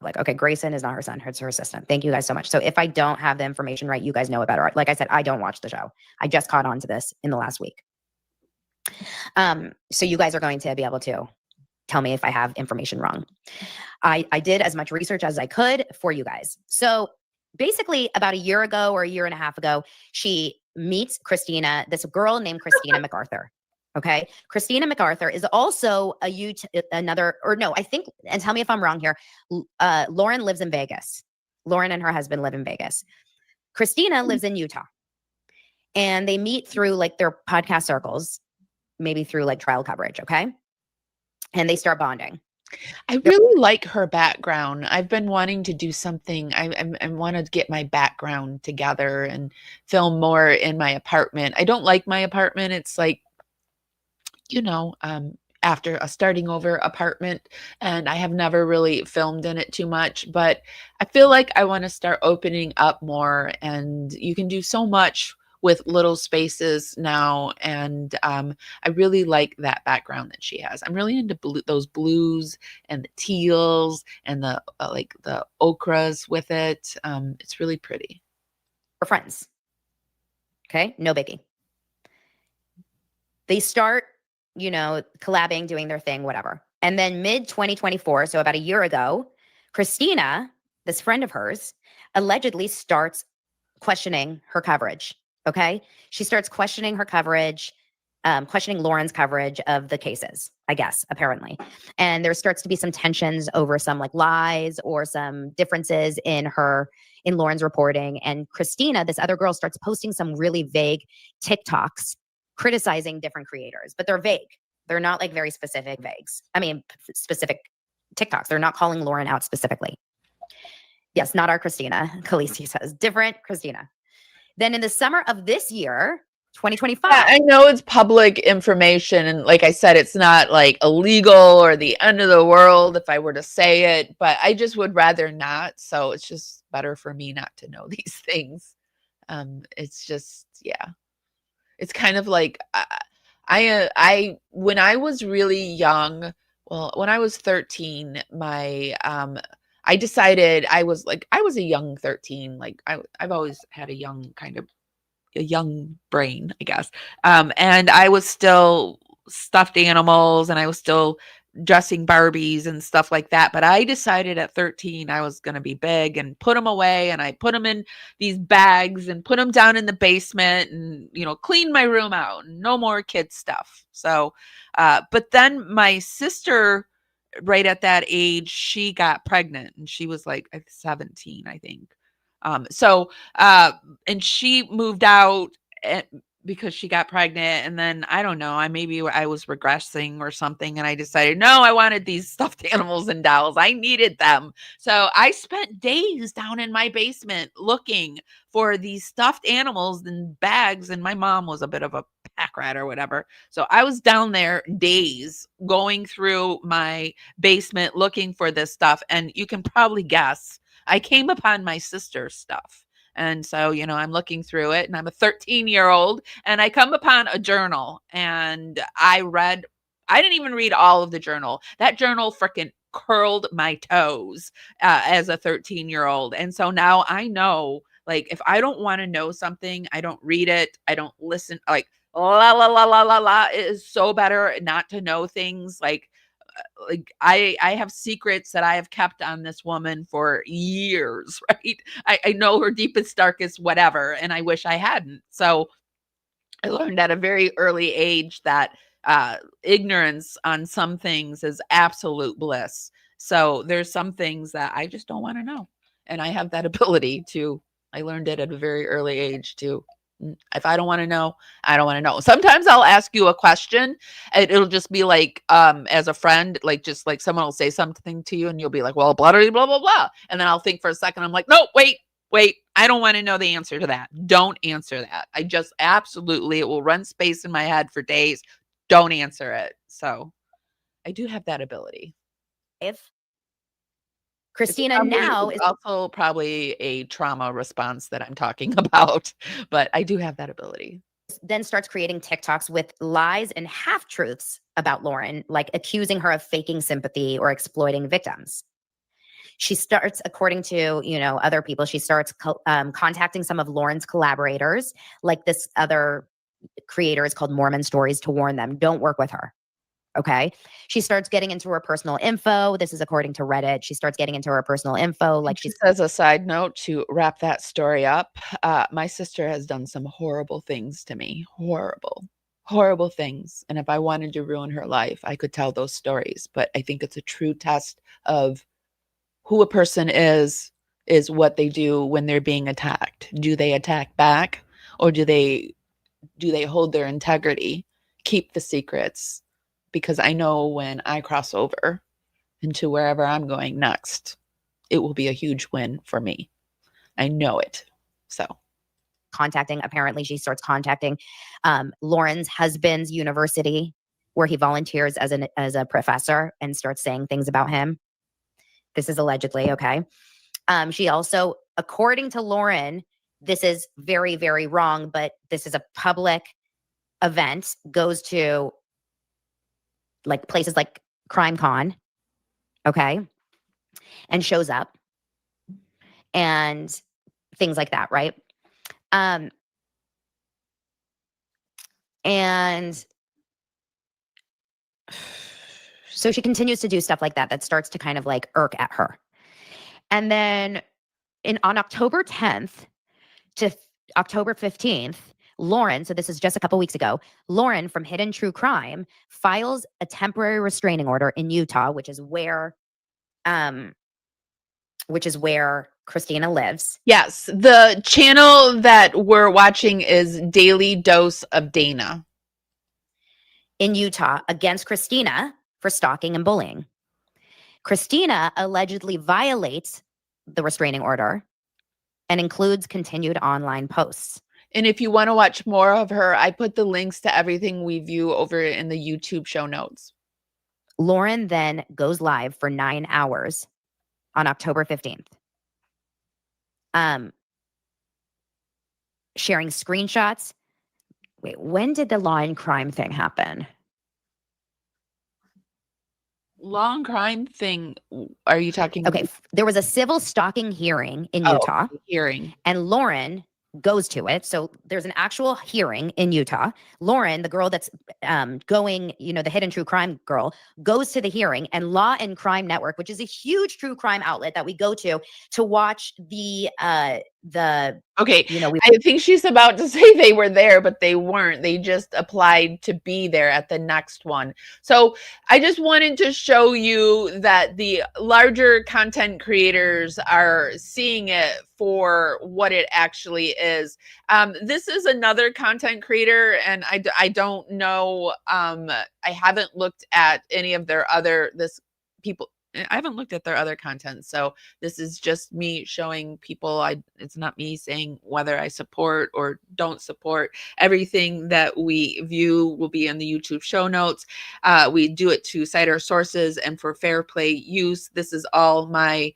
Like, okay, Grayson is not her son. It's her assistant. Thank you guys so much. So if I don't have the information right, you guys know it better. Like I said, I don't watch the show. I just caught on to this in the last week. So you guys are going to be able to tell me if I have information wrong. I did as much research as I could for you guys. So basically about a year ago or a year and a half ago, she meets Christina, this girl named Christina MacArthur. Okay. Christina MacArthur is also I think, and tell me if I'm wrong here. Lauren lives in Vegas. Lauren and her husband live in Vegas. Christina lives in Utah, and they meet through like their podcast circles, maybe through like trial coverage. Okay. And they start bonding. I really like her background. I've been wanting to do something. I want to get my background together and film more in my apartment. I don't like my apartment. It's like, after a starting over apartment, and I have never really filmed in it too much, but I feel like I want to start opening up more, and you can do so much with little spaces now. And I really like that background that she has. I'm really into those blues and the teals and the like the ochras with it. It's really pretty. We're friends. Okay, no biggie. They start, collabing, doing their thing, whatever. And then mid 2024, so about a year ago, Christina, this friend of hers, allegedly starts questioning her coverage. Okay. She starts questioning her coverage, questioning Lauren's coverage of the cases, I guess, apparently. And there starts to be some tensions over some like lies or some differences in Lauren's reporting. And Christina, this other girl, starts posting some really vague TikToks criticizing different creators, but they're vague. They're not like very specific specific TikToks. They're not calling Lauren out specifically. Yes, not our Christina. Khaleesi says, different Christina. Then in the summer of this year, 2025. Yeah, I know it's public information. And like I said, it's not like illegal or the end of the world if I were to say it, but I just would rather not. So it's just better for me not to know these things. It's just, yeah. It's kind of like I when I was really young, well, when I was 13, I decided I was a young 13. Like I've always had a young brain, I guess. And I was still stuffed animals and I was still dressing Barbies and stuff like that. But I decided at 13 I was going to be big and put them away. And I put them in these bags and put them down in the basement and, clean my room out and no more kid stuff. So, but then my sister, right at that age, she got pregnant and she was like 17, I think. And she moved out because she got pregnant. And then I don't know, I was regressing or something. And I decided, no, I wanted these stuffed animals and dolls. I needed them. So I spent days down in my basement looking for these stuffed animals and bags. And my mom was a bit of a pack rat or whatever. So I was down there days going through my basement looking for this stuff. And you can probably guess I came upon my sister's stuff. And so, I'm looking through it and I'm a 13-year-old and I come upon a journal and I didn't even read all of the journal. That journal freaking curled my toes as a 13-year-old. And so now I know, like, if I don't want to know something, I don't read it. I don't listen, like, la, la, la, la, la, la. It is so better not to know things like I have secrets that I have kept on this woman for years, right? I know her deepest, darkest, whatever, and I wish I hadn't. So I learned at a very early age that ignorance on some things is absolute bliss. So there's some things that I just don't want to know. And I have that ability I learned it at a very early age to, if I don't want to know, I don't want to know. Sometimes I'll ask you a question and it'll just be like, as a friend, like just like someone will say something to you and you'll be like, well, blah, blah, blah, blah, blah. And then I'll think for a second. I'm like, no, wait, I don't want to know the answer to that. Don't answer that. I just absolutely, it will run space in my head for days. Don't answer it. So I do have that ability. If Christina now is also probably a trauma response that I'm talking about, but I do have that ability. Then starts creating TikToks with lies and half truths about Lauren, like accusing her of faking sympathy or exploiting victims. She starts, according to, other people, she starts contacting some of Lauren's collaborators, like this other creator is called Mormon Stories, to warn them, don't work with her. Okay. She starts getting into her personal info. This is according to Reddit. She starts getting into her personal info. Like she says, a side note to wrap that story up. My sister has done some horrible things to me. Horrible things. And if I wanted to ruin her life, I could tell those stories. But I think it's a true test of who a person is what they do when they're being attacked. Do they attack back, or do they hold their integrity, keep the secrets? Because I know when I cross over into wherever I'm going next, it will be a huge win for me. I know it. So apparently she starts contacting Lauren's husband's university where he volunteers as a professor and starts saying things about him. This is allegedly, okay? She also, according to Lauren, this is very, very wrong, but this is a public event, goes to like places like Crime Con, okay? And shows up and things like that, right? And so she continues to do stuff like that starts to kind of like irk at her. And then on October 10th to October 15th, Lauren, so this is just a couple weeks ago, Lauren from Hidden True Crime files a temporary restraining order in Utah, which is where Christina lives. Yes, the channel that we're watching is Daily Dose of Dana. In Utah against Christina for stalking and bullying. Christina allegedly violates the restraining order and includes continued online posts. And if you want to watch more of her, I put the links to everything we view over in the YouTube show notes. Lauren then goes live for 9 hours on October 15th. Sharing screenshots. Wait, when did the law and crime thing happen? Law and crime thing, are you talking? Okay, there was a civil stalking hearing in Utah. And Lauren goes to it. So there's an actual hearing in Utah. Lauren, the girl that's going, the Hidden True Crime girl, goes to the hearing, and Law and Crime Network, which is a huge true crime outlet that we go to watch the okay, I think she's about to say they were there, but they weren't. They just applied to be there at the next one. So I just wanted to show you that the larger content creators are seeing it for what it actually is. This is another content creator, and I don't know. I haven't looked at any of their other I haven't looked at their other content. So this is just me showing people, it's not me saying whether I support or don't support. Everything that we view will be in the YouTube show notes. We do it to cite our sources and for fair play use. This is all my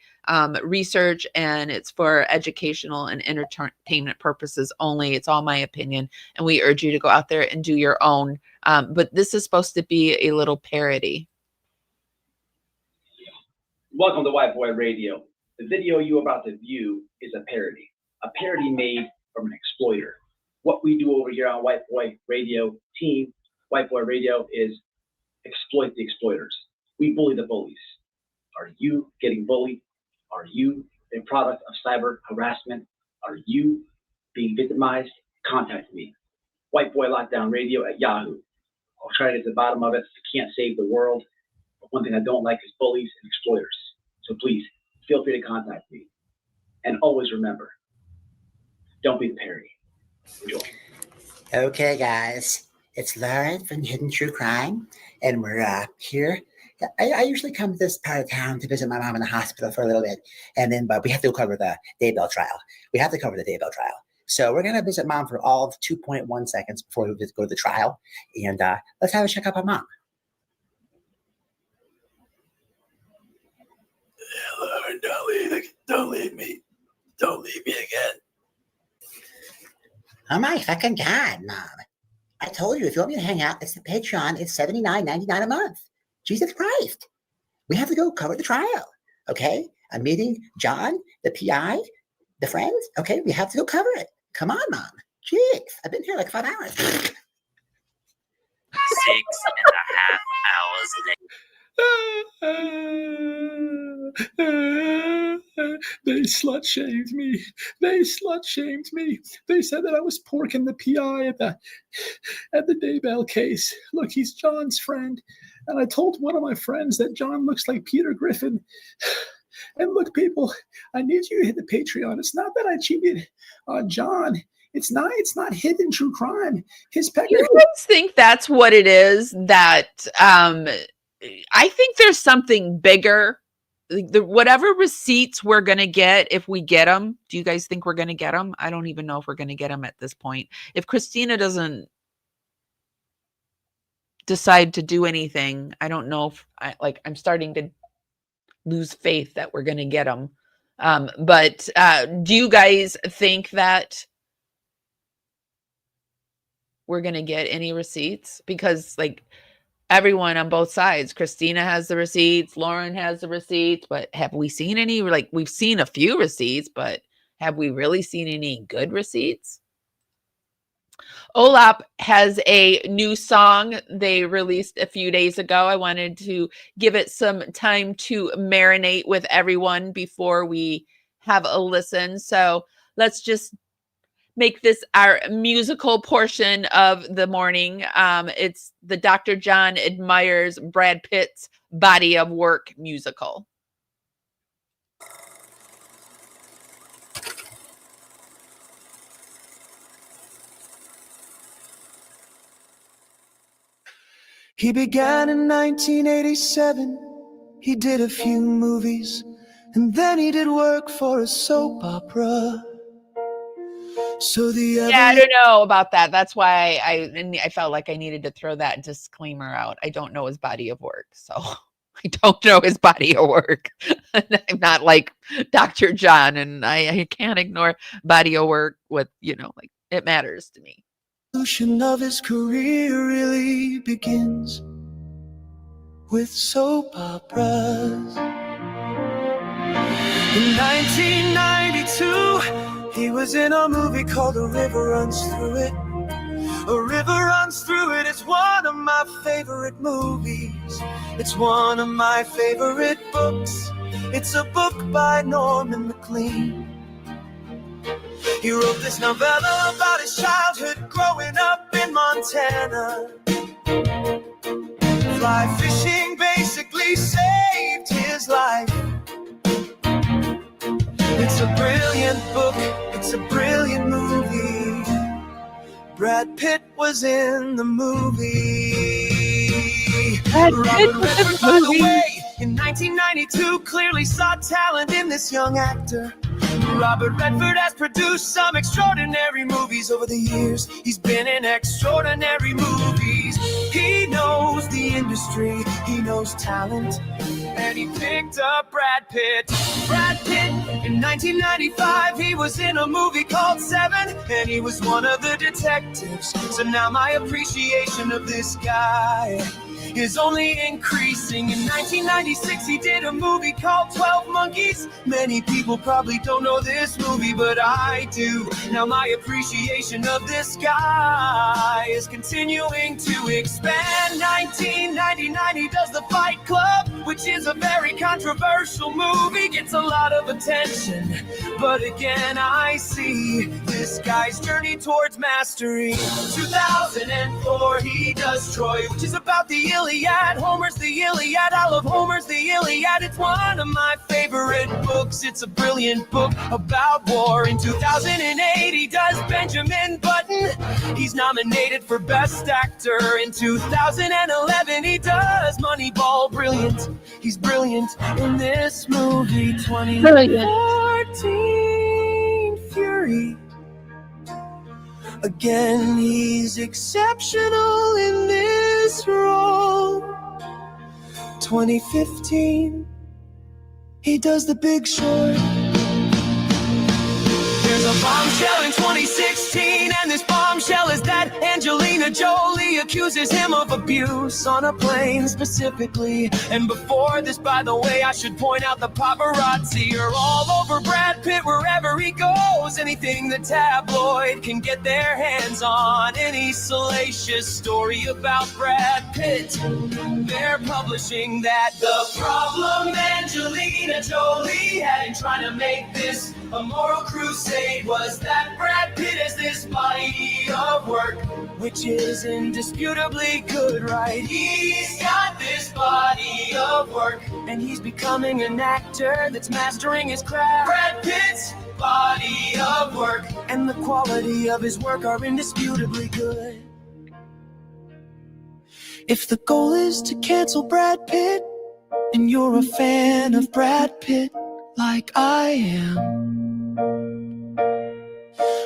research, and it's for educational and entertainment purposes only. It's all my opinion, and we urge you to go out there and do your own. But this is supposed to be a little parody. Welcome to White Boy Radio. The video you're about to view is a parody made from an exploiter. What we do over here on White Boy Radio team, White Boy Radio, is exploit the exploiters. We bully the bullies. Are you getting bullied? Are you a product of cyber harassment? Are you being victimized? Contact me. White Boy Lockdown Radio at Yahoo. I'll try to get to the bottom of it. I can't save the world. But one thing I don't like is bullies and exploiters. So please, feel free to contact me. And always remember, don't be the parody. Enjoy. Okay, guys. It's Lauren from Hidden True Crime, and we're here. I usually come to this part of town to visit my mom in the hospital for a little bit, but we have to cover the Daybell trial. So we're going to visit mom for all of 2.1 seconds before we go to the trial, and let's have a check up on mom. Lauren, don't leave me. Don't leave me again. Oh my fucking God, Mom. I told you, if you want me to hang out, it's the Patreon. It's $79.99 a month. Jesus Christ. We have to go cover the trial, okay? I'm meeting John, the PI, the friends, okay? We have to go cover it. Come on, Mom. Jeez, I've been here like 5 hours. 6.5 hours later. They slut shamed me. They said that I was porking the PI at the Daybell case. Look, he's John's friend. And I told one of my friends that John looks like Peter Griffin. And look, people, I need you to hit the Patreon. It's not that I cheated on John. It's not Hidden True Crime. His pecker. You guys think that's what it is? That I think there's something bigger. Whatever receipts we're going to get, if we get them, do you guys think we're going to get them? I don't even know if we're going to get them at this point. If Christina doesn't decide to do anything. I don't know if I'm starting to lose faith that we're going to get them. But do you guys think that we're going to get any receipts? Because like everyone on both sides, Christina has the receipts, Lauren has the receipts, but have we seen any? Like we've seen a few receipts, but have we really seen any good receipts? Olap has a new song they released a few days ago. I wanted to give it some time to marinate with everyone before we have a listen. So let's just make this our musical portion of the morning. It's the Dr. John Admires Brad Pitt's Body of Work musical. He began in 1987. He did a few movies, and then he did work for a soap opera. So I don't know about that. That's why I felt like I needed to throw that disclaimer out. I don't know his body of work, so I don't know his body of work. I'm not like Dr. John, and I can't ignore body of work with, like it matters to me. The evolution of his career really begins with soap operas. In 1992, he was in a movie called A River Runs Through It. A River Runs Through It is one of my favorite movies. It's one of my favorite books. It's a book by Norman MacLean. He wrote this novella about his childhood growing up in Montana. Fly fishing basically saved his life. It's a brilliant book, it's a brilliant movie. Brad Pitt was in the movie. Robert Redford, by the way, in 1992 clearly saw talent in this young actor. Robert Redford has produced some extraordinary movies over the years. He's been in extraordinary movies. He knows the industry, he knows talent, and he picked up Brad Pitt. Brad Pitt, in 1995, he was in a movie called Seven, and he was one of the detectives. So now my appreciation of this guy is only increasing. In 1996, he did a movie called 12 Monkeys. Many people probably don't know this movie, but I do. Now my appreciation of this guy is continuing to expand. 1999, he does The Fight Club, which is a very controversial movie, gets a lot of attention. But again, I see this guy's journey towards mastery. 2004, he does Troy, which is about the Iliad. Homer's the Iliad. I love Homer's the Iliad. It's one of my favorite books. It's a brilliant book about war. In 2008, he does Benjamin Button. He's nominated for Best Actor. In 2011, he does Moneyball. Brilliant. He's brilliant in this movie. 2014, Fury. Again, he's exceptional in this role. 2015, he does The Big Short. There's a bombshell in 2016, and this bombshell is that Angelina Jolie accuses him of abuse on a plane specifically. And before this, by the way, I should point out the paparazzi are all over Brad Pitt wherever he goes. Anything the tabloid can get their hands on, any salacious story about Brad Pitt, they're publishing that. The problem Angelina Jolie had in trying to make this a moral crusade was that Brad Pitt has this body of work, which is indisputably good, right? He's got this body of work, and he's becoming an actor that's mastering his craft. Brad Pitt's body of work, and the quality of his work are indisputably good. If the goal is to cancel Brad Pitt, and you're a fan of Brad Pitt like I am,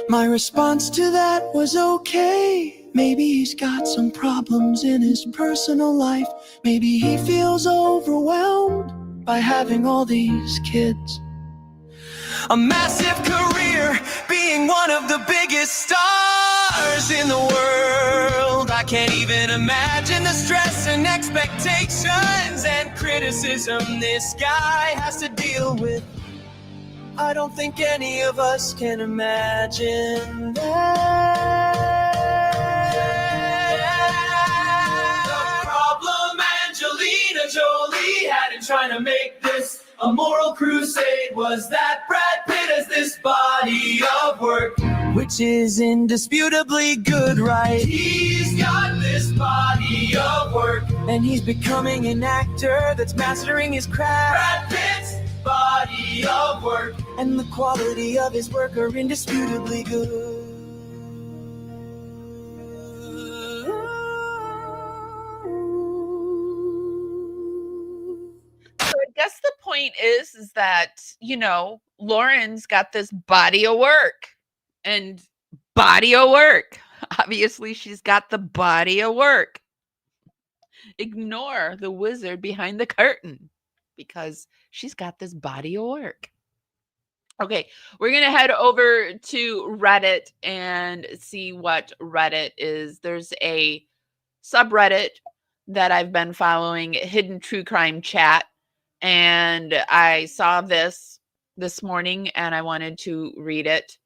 my response to that was okay, Maybe he's got some problems in his personal life. Maybe he feels overwhelmed by having all these kids. A massive career, being one of the biggest stars in the world. I can't even imagine the stress and expectations and criticism this guy has to deal with. I don't think any of us can imagine that. The problem Angelina Jolie had in trying to make this a moral crusade was that Brad Pitt has this body of work, which is indisputably good, right? He's got this body of work, and he's becoming an actor that's mastering his craft. Brad Pitt's body of work, and the quality of his work are indisputably good. So I guess the point is that, Lauren's got this body of work and body of work. Obviously, she's got the body of work. Ignore the wizard behind the curtain because she's got this body of work. Okay, we're going to head over to Reddit and see what Reddit is. There's a subreddit that I've been following, Hidden True Crime Chat, and I saw this morning and I wanted to read it.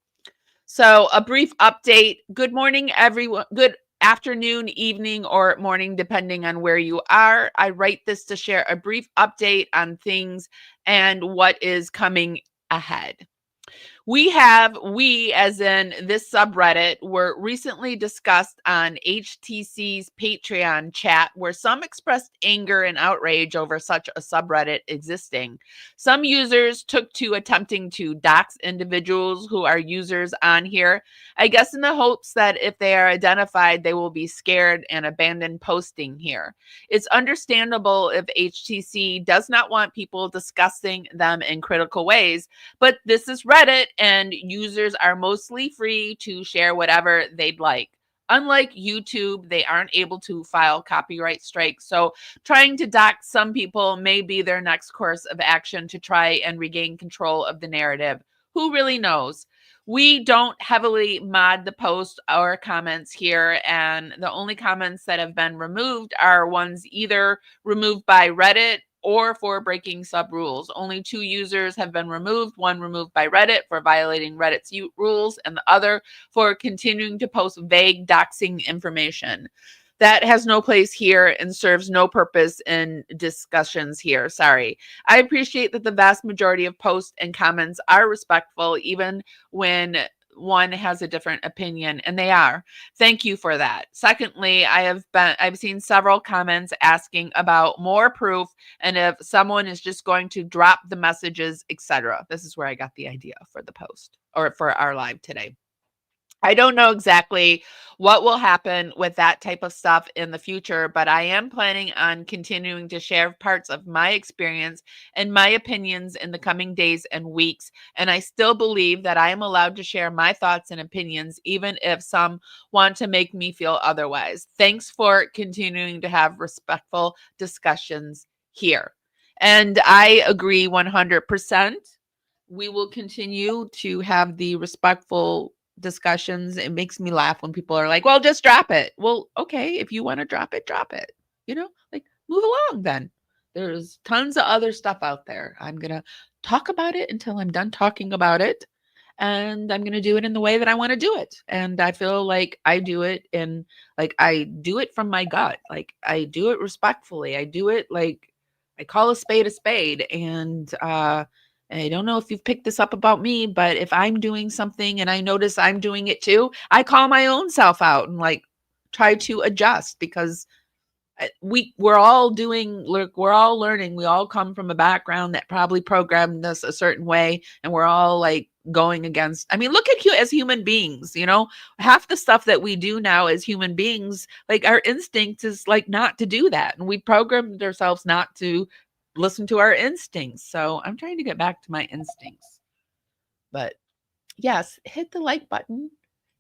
So, a brief update. Good morning, everyone. Good afternoon, evening, or morning, depending on where you are. I write this to share a brief update on things and what is coming ahead. We as in this subreddit, were recently discussed on HTC's Patreon chat, where some expressed anger and outrage over such a subreddit existing. Some users took to attempting to dox individuals who are users on here, I guess in the hopes that if they are identified, they will be scared and abandon posting here. It's understandable if HTC does not want people discussing them in critical ways, but this is Reddit, and users are mostly free to share whatever they'd like. Unlike YouTube, they aren't able to file copyright strikes, so trying to dox some people may be their next course of action to try and regain control of the narrative. Who really knows? We don't heavily mod the post or comments here, and the only comments that have been removed are ones either removed by Reddit or for breaking sub rules. Only 2 users have been removed, one removed by Reddit for violating Reddit's rules, and the other for continuing to post vague doxing information. That has no place here and serves no purpose in discussions here. Sorry. I appreciate that the vast majority of posts and comments are respectful, even when one has a different opinion, and they are. Thank you for that. Secondly, I've seen several comments asking about more proof and if someone is just going to drop the messages, etc. This is where I got the idea for the post or for our live today. I don't know exactly what will happen with that type of stuff in the future, but I am planning on continuing to share parts of my experience and my opinions in the coming days and weeks. And I still believe that I am allowed to share my thoughts and opinions, even if some want to make me feel otherwise. Thanks for continuing to have respectful discussions here. And I agree 100%. We will continue to have the respectful discussions. It makes me laugh when people are like, well, just drop it. Well, okay, if you want to drop it, like move along then. There's tons of other stuff out there. I'm going to talk about it until I'm done talking about it. And I'm going to do it in the way that I want to do it. And I feel like I do it I do it from my gut. Like I do it respectfully. I do it like I call a spade. And, I don't know if you've picked this up about me, but if I'm doing something and I notice I'm doing it too, I call my own self out and try to adjust, because we're all learning. We all come from a background that probably programmed us a certain way, and we're all going against. I mean, look at as human beings, half the stuff that we do now as human beings, our instinct is not to do that. And we programmed ourselves not to listen to our instincts. So I'm trying to get back to my instincts. But yes, hit the like button.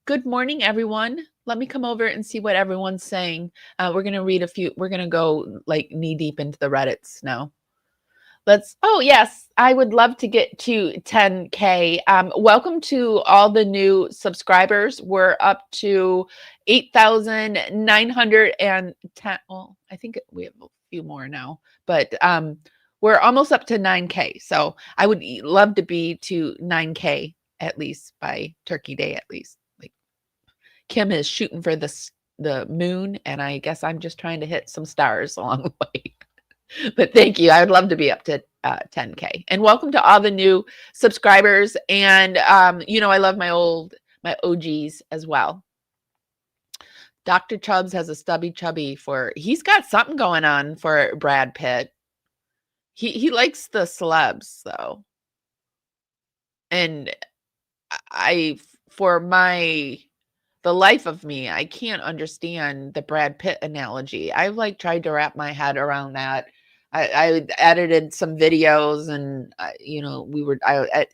Good morning, everyone. Let me come over and see what everyone's saying. We're going to read a few. We're going to go like knee deep into the Reddits now. Oh, yes, I would love to get to 10K. Welcome to all the new subscribers. We're up to 8,910. Well, I think we have a few more now, but we're almost up to 9K. So I would love to be to 9K at least by Turkey Day, at least. Like Kim is shooting for the moon, and I guess I'm just trying to hit some stars along the way. But thank you. I would love to be up to 10K. And welcome to all the new subscribers. And I love my OGs as well. Dr. Chubbs has a stubby chubby he's got something going on for Brad Pitt. He likes the celebs though. And the life of me, I can't understand the Brad Pitt analogy. I've tried to wrap my head around that. I edited some videos, and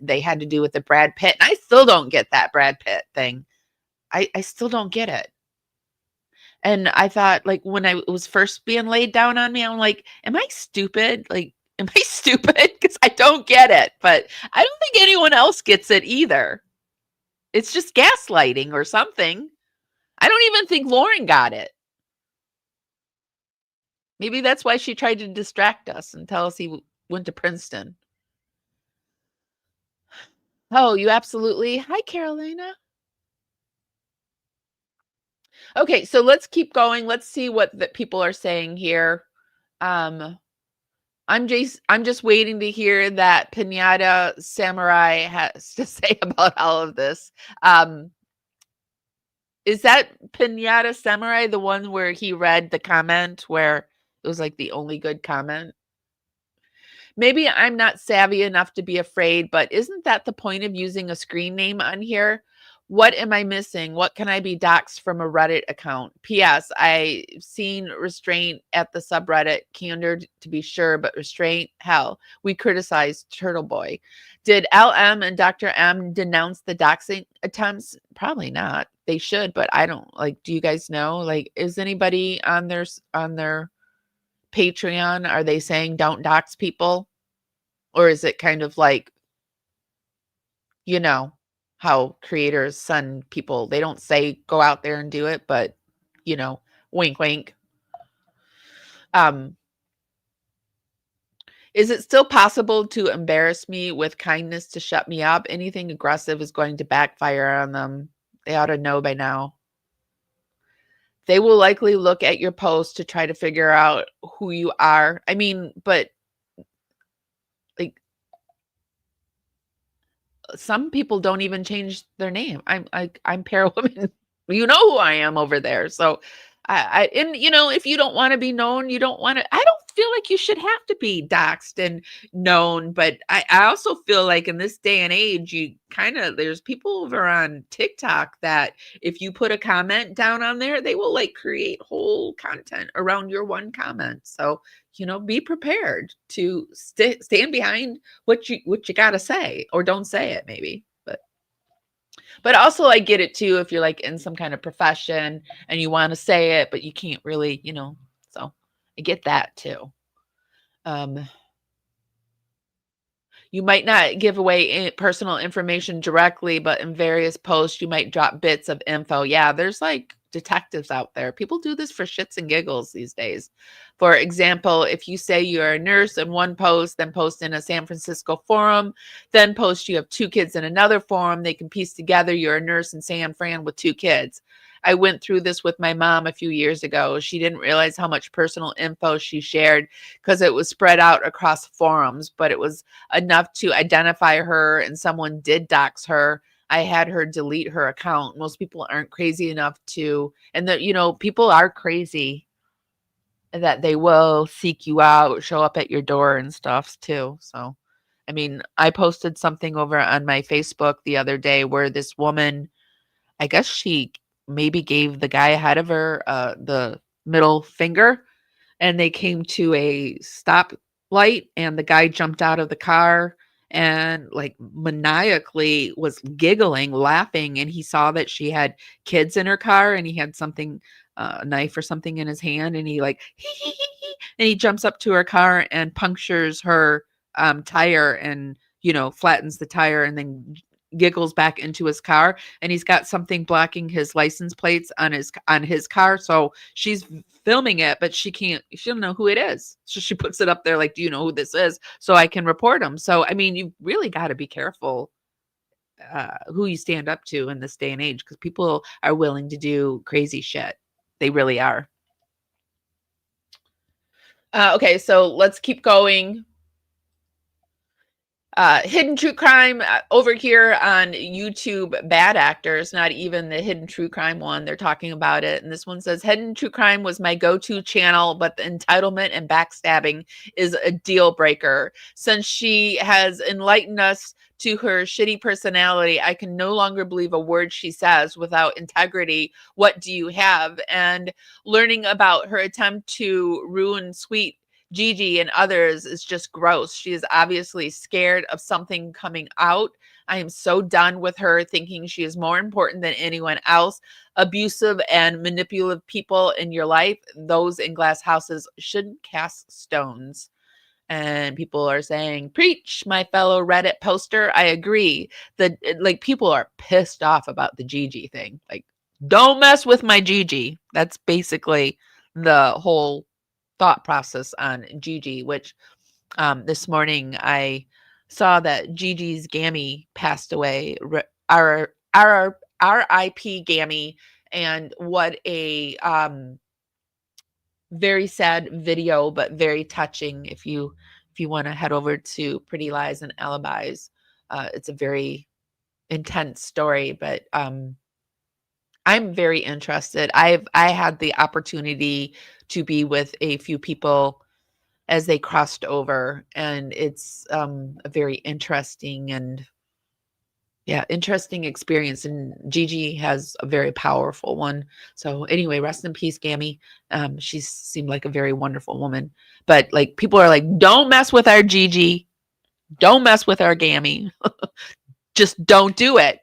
they had to do with the Brad Pitt, and I still don't get that Brad Pitt thing. I still don't get it. And I thought, when I was first being laid down on me, I'm like, am I stupid? Am I stupid? Because I don't get it. But I don't think anyone else gets it either. It's just gaslighting or something. I don't even think Lauren got it. Maybe that's why she tried to distract us and tell us he went to Princeton. Oh, you absolutely. Hi, Carolina. Okay, so let's keep going. Let's see what the people are saying here. I'm just waiting to hear that Pinata Samurai has to say about all of this. Is that Pinata Samurai the one where he read the comment where it was the only good comment? Maybe I'm not savvy enough to be afraid, but isn't that the point of using a screen name on here? What am I missing? What can I be doxxed from a Reddit account? P.S. I've seen restraint at the subreddit. Candor to be sure, but restraint, hell. We criticized Turtle Boy. Did LM and Dr. M denounce the doxing attempts? Probably not. They should, but I don't. Do you guys know? Is anybody on their Patreon, are they saying don't dox people? Or is it kind of how creators send people, they don't say go out there and do it, but wink wink. Is it still possible to embarrass me with kindness to shut me up? Anything aggressive is going to backfire on them. They ought to know by now. They will likely look at your post to try to figure out who you are. I mean, but some people don't even change their name. I'm Parawoman. You know who I am over there. So if you don't want to be known, you don't want to. I don't feel like you should have to be doxxed and known, but I also feel like in this day and age, there's people over on TikTok that if you put a comment down on there, they will create whole content around your one comment. So be prepared to stand behind what you got to say, or don't say it maybe. But also I get it too if you're in some kind of profession and you want to say it, but you can't really, so I get that too. You might not give away personal information directly, but in various posts, you might drop bits of info. Yeah, there's detectives out there. People do this for shits and giggles these days. For example, if you say you're a nurse in one post, then post in a San Francisco forum, then post you have 2 kids in another forum, they can piece together you're a nurse in San Fran with 2 kids. I went through this with my mom a few years ago. She didn't realize how much personal info she shared because it was spread out across forums, but it was enough to identify her, and someone did dox her. I had her delete her account. Most people aren't crazy enough to, and people are crazy that they will seek you out, show up at your door and stuff too. So, I mean, I posted something over on my Facebook the other day where this woman, I guess she maybe gave the guy ahead of her the middle finger, and they came to a stop light, and the guy jumped out of the car and like maniacally was giggling, laughing, and he saw that she had kids in her car, and he had something, a knife or something in his hand, and he like and he jumps up to her car and punctures her tire, and flattens the tire, and then giggles back into his car, and he's got something blocking his license plates on his car. So she's filming it, but she don't know who it is. So she puts it up there like, do you know who this is? So I can report him. So, I mean, you really got to be careful who you stand up to in this day and age, because people are willing to do crazy shit. They really are. Okay, so let's keep going. Hidden True Crime over here on YouTube, Bad Actors, not even the Hidden True Crime one. They're talking about it. And this one says, Hidden True Crime was my go-to channel, but the entitlement and backstabbing is a deal breaker. Since she has enlightened us to her shitty personality, I can no longer believe a word she says without integrity. What do you have? And learning about her attempt to ruin sweet Gigi and others is just gross. She is obviously scared of something coming out. I am so done with her thinking she is more important than anyone else. Abusive and manipulative people in your life, those in glass houses shouldn't cast stones. And people are saying, preach, my fellow Reddit poster. I agree that people are pissed off about the Gigi thing. Like, don't mess with my Gigi. That's basically the whole thought process on Gigi, which this morning I saw that Gigi's Gammy passed away. R.I.P. Gammy, and what a very sad video, but very touching. If you want to head over to Pretty Lies and Alibis, it's a very intense story, but I'm very interested. I had the opportunity to be with a few people as they crossed over, and it's a very interesting experience. And Gigi has a very powerful one. So anyway, rest in peace, Gammy. She seemed like a very wonderful woman, but like people are like, don't mess with our Gigi, don't mess with our Gammy. Just don't do it.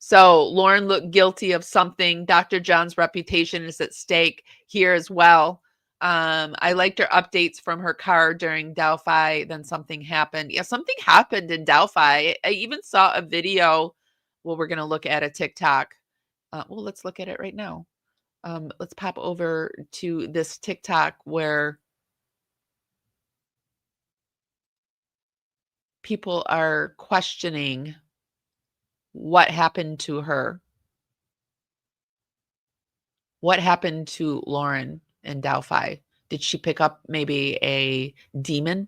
So Lauren looked guilty of something. Dr. John's reputation is at stake here as well. I liked her updates from her car during Delphi. Then something happened. Yeah, something happened in Delphi. I even saw a video. Well, we're going to look at a TikTok. Well, let's look at it right now. Let's pop over to this TikTok where people are questioning what happened to her. What happened to Lauren in Delphi? Did she pick up maybe a demon?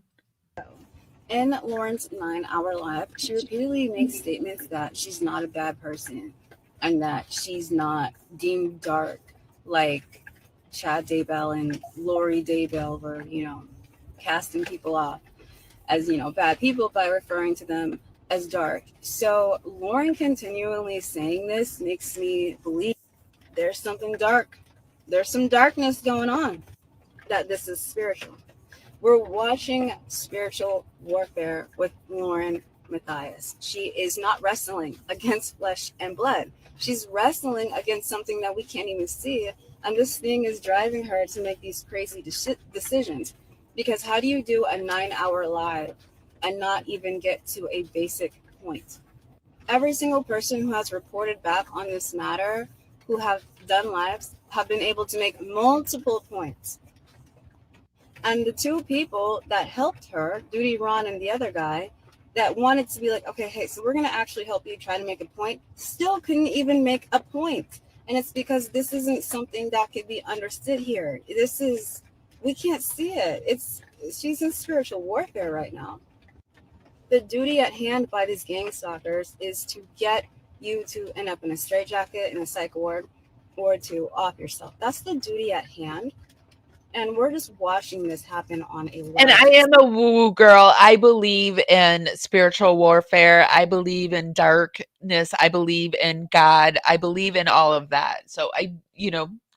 In Lauren's 9-hour live, she repeatedly makes statements that she's not a bad person and that she's not deemed dark like Chad Daybell and Lori Daybell were, casting people off as, bad people by referring to them as dark. So Lauren continually saying this makes me believe there's something dark. There's some darkness going on, that this is spiritual. We're watching spiritual warfare with Lauren Matthias. She is not wrestling against flesh and blood. She's wrestling against something that we can't even see. And this thing is driving her to make these crazy decisions. Because how do you do a 9-hour live and not even get to a basic point? Every single person who has reported back on this matter, who have done lives, have been able to make multiple points. And the two people that helped her, Duty Ron and the other guy, that wanted to be like, okay, hey, so we're going to actually help you try to make a point, still couldn't even make a point. And it's because this isn't something that could be understood here. We can't see it. She's in spiritual warfare right now. The duty at hand by these gang stalkers is to get you to end up in a straitjacket, in a psych ward, or to off yourself. That's the duty at hand. And we're just watching this happen on a live. And I am a woo-woo girl. I believe in spiritual warfare. I believe in darkness. I believe in God. I believe in all of that. So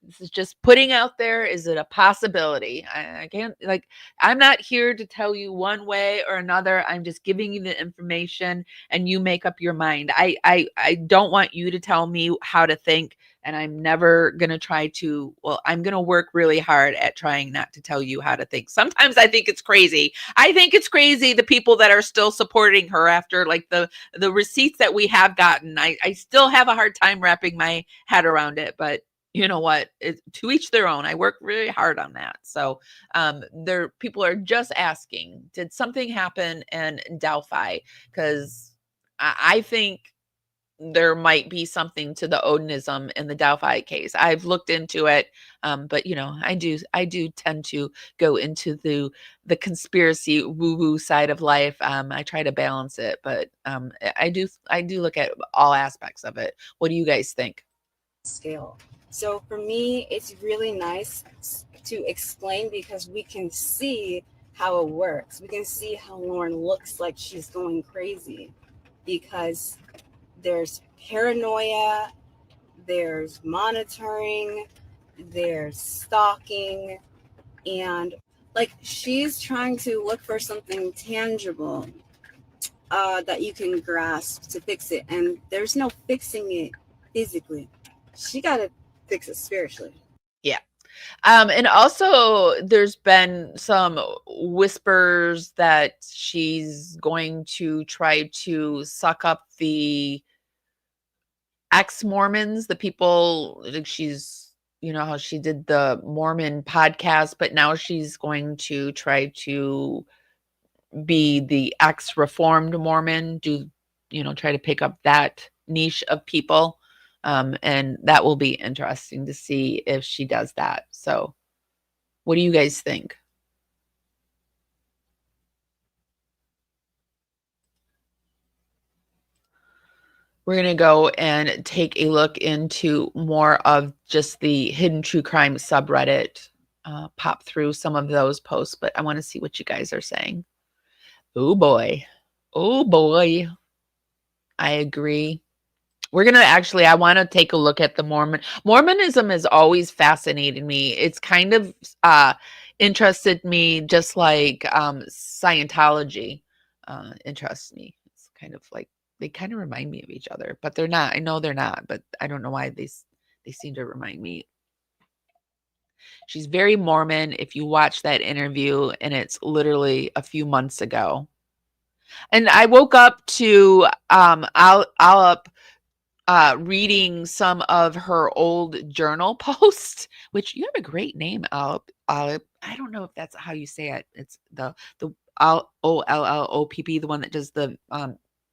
This is just putting out there, is it a possibility? I can't, like, I'm not here to tell you one way or another. I'm just giving you the information and you make up your mind. I don't want you to tell me how to think, and I'm never going to try to, well, I'm going to work really hard at trying not to tell you how to think. Sometimes I think it's crazy. I think it's crazy the people that are still supporting her after like the receipts that we have gotten. I still have a hard time wrapping my head around it, but you know what? To each their own. I work really hard on that. So there, people are just asking, did something happen in Delphi? Because I think there might be something to the Odinism in the Delphi case. I've looked into it, but you know, I do tend to go into the conspiracy woo-woo side of life. I try to balance it, but I do look at all aspects of it. What do you guys think? Scale. So for me, it's really nice to explain because we can see how it works. We can see how Lauren looks like she's going crazy because there's paranoia, there's monitoring, there's stalking, and like she's trying to look for something tangible that you can grasp to fix it. And there's no fixing it physically. She got to fix it spiritually. Yeah. And also there's been some whispers that she's going to try to suck up the ex-Mormons, the people, like she's, you know, how she did the Mormon podcast, but now she's going to try to be the ex-reformed Mormon, try to pick up that niche of people. And that will be interesting to see if she does that. So what do you guys think? We're going to go and take a look into more of just the hidden true crime subreddit, pop through some of those posts, but I want to see what you guys are saying. Oh boy. Oh boy. I agree. We're going to actually, I want to take a look at the Mormonism has always fascinated me. It's kind of interested me just like Scientology interests me. It's kind of like, they kind of remind me of each other, but they're not. I know they're not, but I don't know why they seem to remind me. She's very Mormon. If you watch that interview, and it's literally a few months ago. And I woke up to reading some of her old journal posts, which you have a great name, Alp. I don't know if that's how you say it. It's the OLLOPP, the one that does the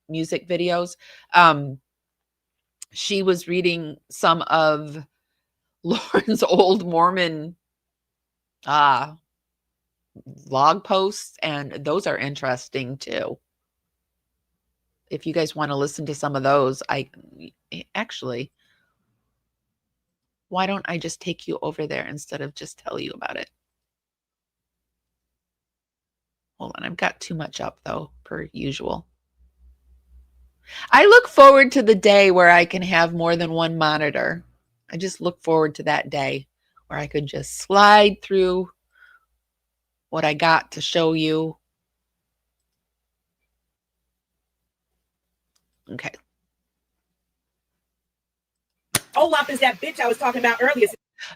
music videos. She was reading some of Lauren's old Mormon blog posts, and those are interesting too. If you guys want to listen to some of those, actually, why don't I just take you over there instead of just tell you about it? Hold on, I've got too much up though, per usual. I look forward to the day where I can have more than one monitor. I just look forward to that day where I could just slide through what I got to show you. Okay. Olaf is that bitch I was talking about earlier.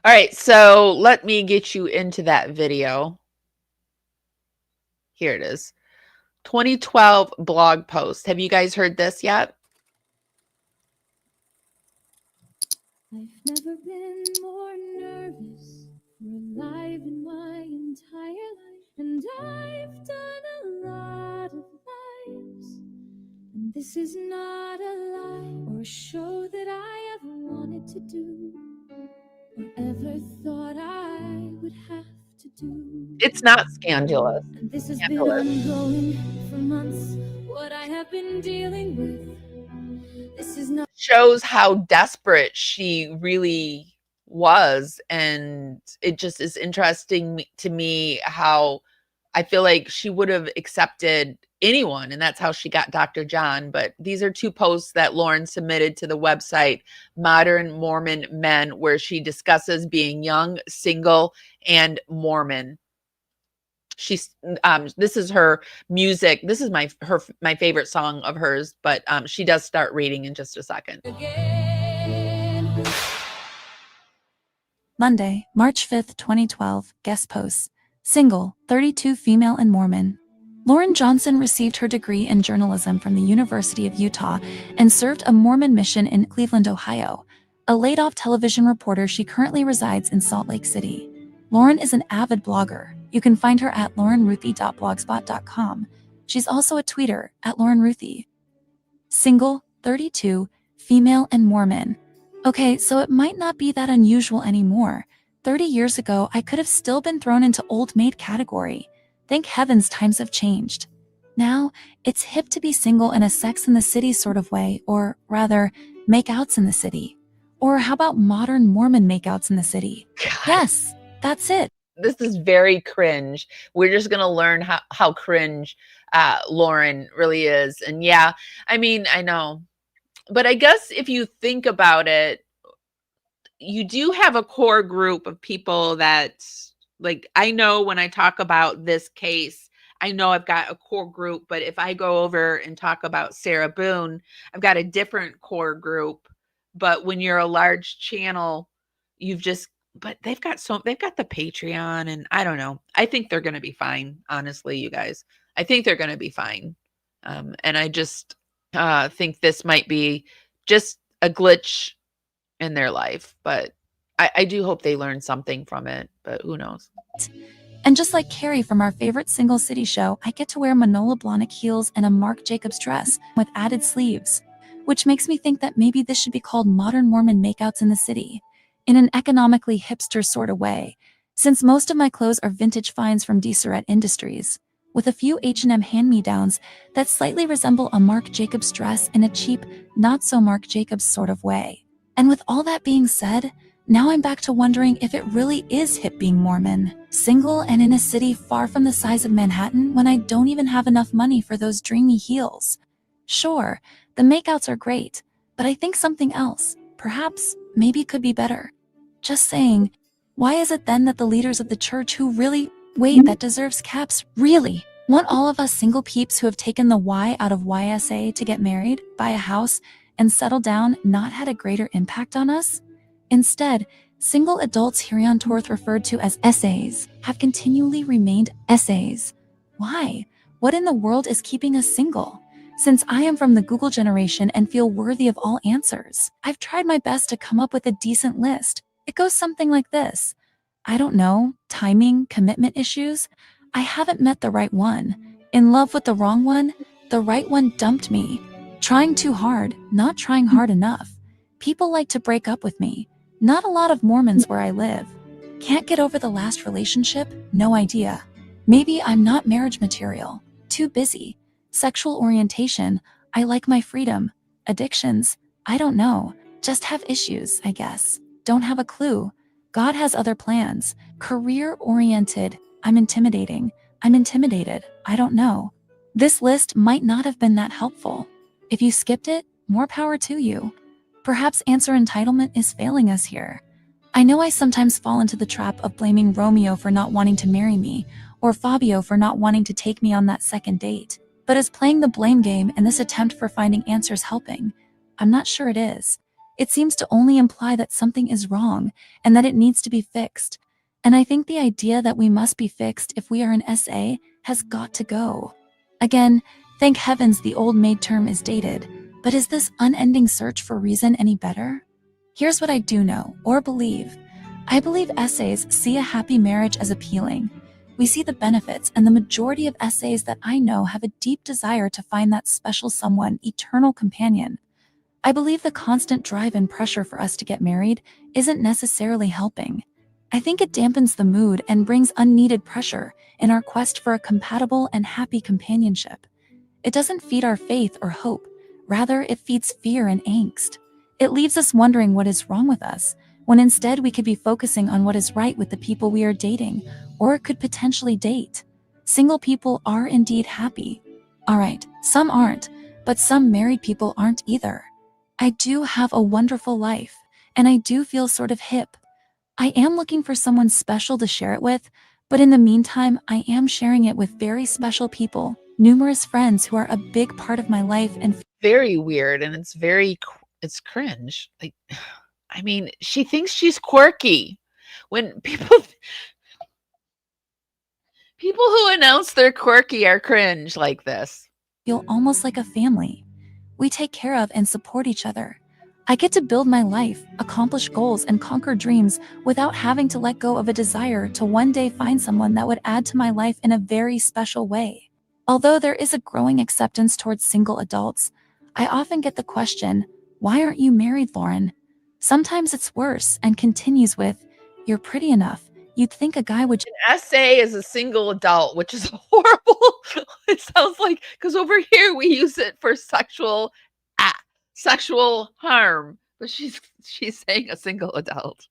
All right, so let me get you into that video. Here it is. 2012 blog post. Have you guys heard this yet? I've never been more nervous or alive in my entire life, and I've done a lot of lives, and this is not a lie or a show that I ever wanted to do or ever thought I would have to do. It's not scandalous. And this has been ongoing for months, what I have been dealing with. This is not shows how desperate she really was, and it just is interesting to me how I feel like she would have accepted anyone, and that's how she got Dr. John. But these are 2 posts that Lauren submitted to the website Modern Mormon Men, where she discusses being young, single, and Mormon. She's this is her music. This is my favorite song of hers, but she does start reading in just a second. Monday, March 5th, 2012, guest posts. Single, 32, female and Mormon. Lauren Johnson received her degree in journalism from the University of Utah and served a Mormon mission in Cleveland, Ohio. A laid-off television reporter, she currently resides in Salt Lake City. Lauren is an avid blogger. You can find her at laurenruthie.blogspot.com. She's also a tweeter at laurenruthie. Single, 32, female and Mormon. Okay, so it might not be that unusual anymore. 30 years ago, I could have still been thrown into old maid category. Thank heavens times have changed. Now, it's hip to be single in a Sex in the City sort of way, or rather, makeouts in the city. Or how about modern Mormon makeouts in the city? God. Yes, that's it. This is very cringe. We're just going to learn how cringe Lauren really is. And yeah, I mean, I know. But I guess if you think about it, you do have a core group of people that, like, I know when I talk about this case, I know I've got a core group, but if I go over and talk about Sarah Boone, I've got a different core group. But when you're a large channel, but they've got the Patreon, and I don't know. I think they're going to be fine. Honestly, you guys, I think they're going to be fine. And I just think this might be just a glitch in their life, but I do hope they learn something from it, but who knows? And just like Carrie from our favorite Single City show, I get to wear Manolo Blahnik heels and a Marc Jacobs dress with added sleeves, which makes me think that maybe this should be called Modern Mormon Makeouts in the City, in an economically hipster sort of way, since most of my clothes are vintage finds from Deseret Industries, with a few H&M hand-me-downs that slightly resemble a Marc Jacobs dress in a cheap, not-so-Marc Jacobs sort of way. And with all that being said, now I'm back to wondering if it really is hip being Mormon, single and in a city far from the size of Manhattan when I don't even have enough money for those dreamy heels. Sure, the makeouts are great, but I think something else, perhaps, maybe could be better. Just saying, why is it then that the leaders of the church who really, that deserves caps, really want all of us single peeps who have taken the Y out of YSA to get married, buy a house, and settle down not had a greater impact on us? Instead, single adults hereuntoe referred to as essays have continually remained essays. Why? What in the world is keeping us single? Since I am from the Google generation and feel worthy of all answers, I've tried my best to come up with a decent list. It goes something like this. I don't know, timing, commitment issues. I haven't met the right one. In love with the wrong one. The right one dumped me. Trying too hard, not trying hard enough. People like to break up with me. Not a lot of Mormons where I live. Can't get over the last relationship? No idea. Maybe I'm not marriage material. Too busy. Sexual orientation, I like my freedom. Addictions, I don't know. Just have issues, I guess. Don't have a clue. God has other plans. Career-oriented, I'm intimidating. I'm intimidated, I don't know. This list might not have been that helpful. If you skipped it, more power to you. Perhaps answer entitlement is failing us here. I know I sometimes fall into the trap of blaming Romeo for not wanting to marry me, or Fabio for not wanting to take me on that second date. But is playing the blame game and this attempt for finding answers helping? I'm not sure it is. It seems to only imply that something is wrong and that it needs to be fixed. And I think the idea that we must be fixed if we are an SA has got to go. Again, thank heavens the old maid term is dated, but is this unending search for reason any better? Here's what I do know, or believe. I believe SAs see a happy marriage as appealing. We see the benefits, and the majority of SAs that I know have a deep desire to find that special someone, eternal companion. I believe the constant drive and pressure for us to get married isn't necessarily helping. I think it dampens the mood and brings unneeded pressure in our quest for a compatible and happy companionship. It doesn't feed our faith or hope. Rather, it feeds fear and angst. It leaves us wondering what is wrong with us, when instead we could be focusing on what is right with the people we are dating, or could potentially date. Single people are indeed happy. All right, some aren't, but some married people aren't either. I do have a wonderful life, and I do feel sort of hip. I am looking for someone special to share it with, but in the meantime, I am sharing it with very special people, numerous friends who are a big part of my life and very weird, and it's cringe. Like, I mean, she thinks she's quirky. When people who announce they're quirky are cringe like this. feel almost like a family. We take care of and support each other. I get to build my life, accomplish goals, and conquer dreams without having to let go of a desire to one day find someone that would add to my life in a very special way. Although there is a growing acceptance towards single adults, I often get the question, why aren't you married, Lauren? Sometimes it's worse and continues with, you're pretty enough. You'd think a guy would An essay is a single adult, which is horrible. It sounds like, because over here we use it for sexual harm, but she's saying a single adult.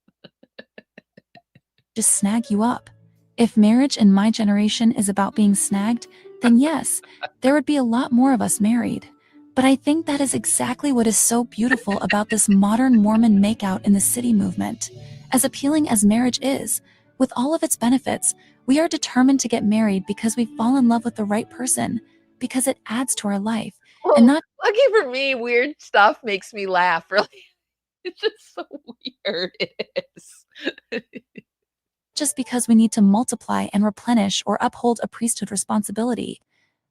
just snag you up. If marriage in my generation is about being snagged, then yes, there would be a lot more of us married. But I think that is exactly what is so beautiful about this modern Mormon makeout in the city movement. As appealing as marriage is, with all of its benefits, we are determined to get married because we fall in love with the right person, because it adds to our life, and not lucky for me, weird stuff makes me laugh, really. It's just so weird. It is. just because we need to multiply and replenish or uphold a priesthood responsibility.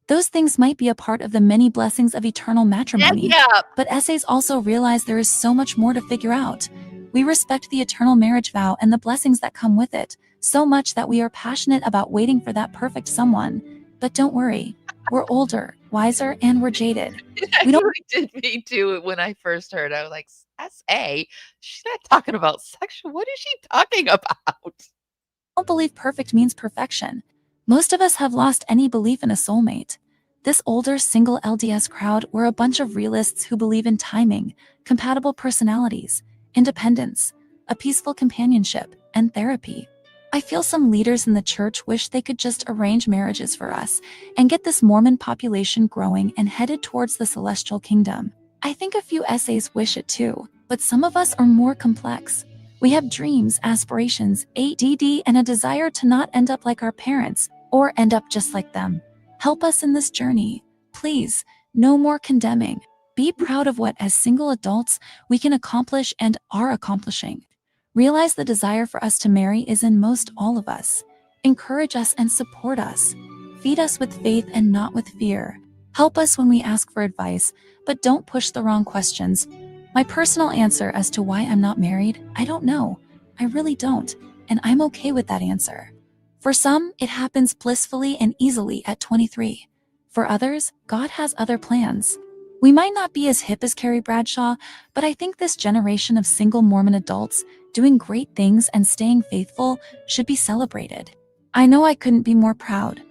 Those things might be a part of the many blessings of eternal matrimony, but essays also realize there is so much more to figure out. We respect the eternal marriage vow and the blessings that come with it, so much that we are passionate about waiting for that perfect someone. But don't worry, we're older, wiser, and we're jaded. We don't did me too when I first heard. I was like, SA? She's not talking about sexual. What is she talking about? believe perfect means perfection. Most of us have lost any belief in a soulmate. This older single LDS crowd were a bunch of realists who believe in timing, compatible personalities, independence, a peaceful companionship, and therapy. I feel some leaders in the church wish they could just arrange marriages for us and get this Mormon population growing and headed towards the celestial kingdom. I think a few essays wish it too, but some of us are more complex. We have dreams, aspirations, ADD, and a desire to not end up like our parents or end up just like them. Help us in this journey. Please, no more condemning. Be proud of what, as single adults, we can accomplish and are accomplishing. Realize the desire for us to marry is in most all of us. Encourage us and support us. Feed us with faith and not with fear. Help us when we ask for advice, but don't push the wrong questions. My personal answer as to why I'm not married, I don't know. I really don't, and I'm okay with that answer. For some, it happens blissfully and easily at 23. For others, God has other plans. We might not be as hip as Carrie Bradshaw, but I think this generation of single Mormon adults doing great things and staying faithful should be celebrated. I know I couldn't be more proud.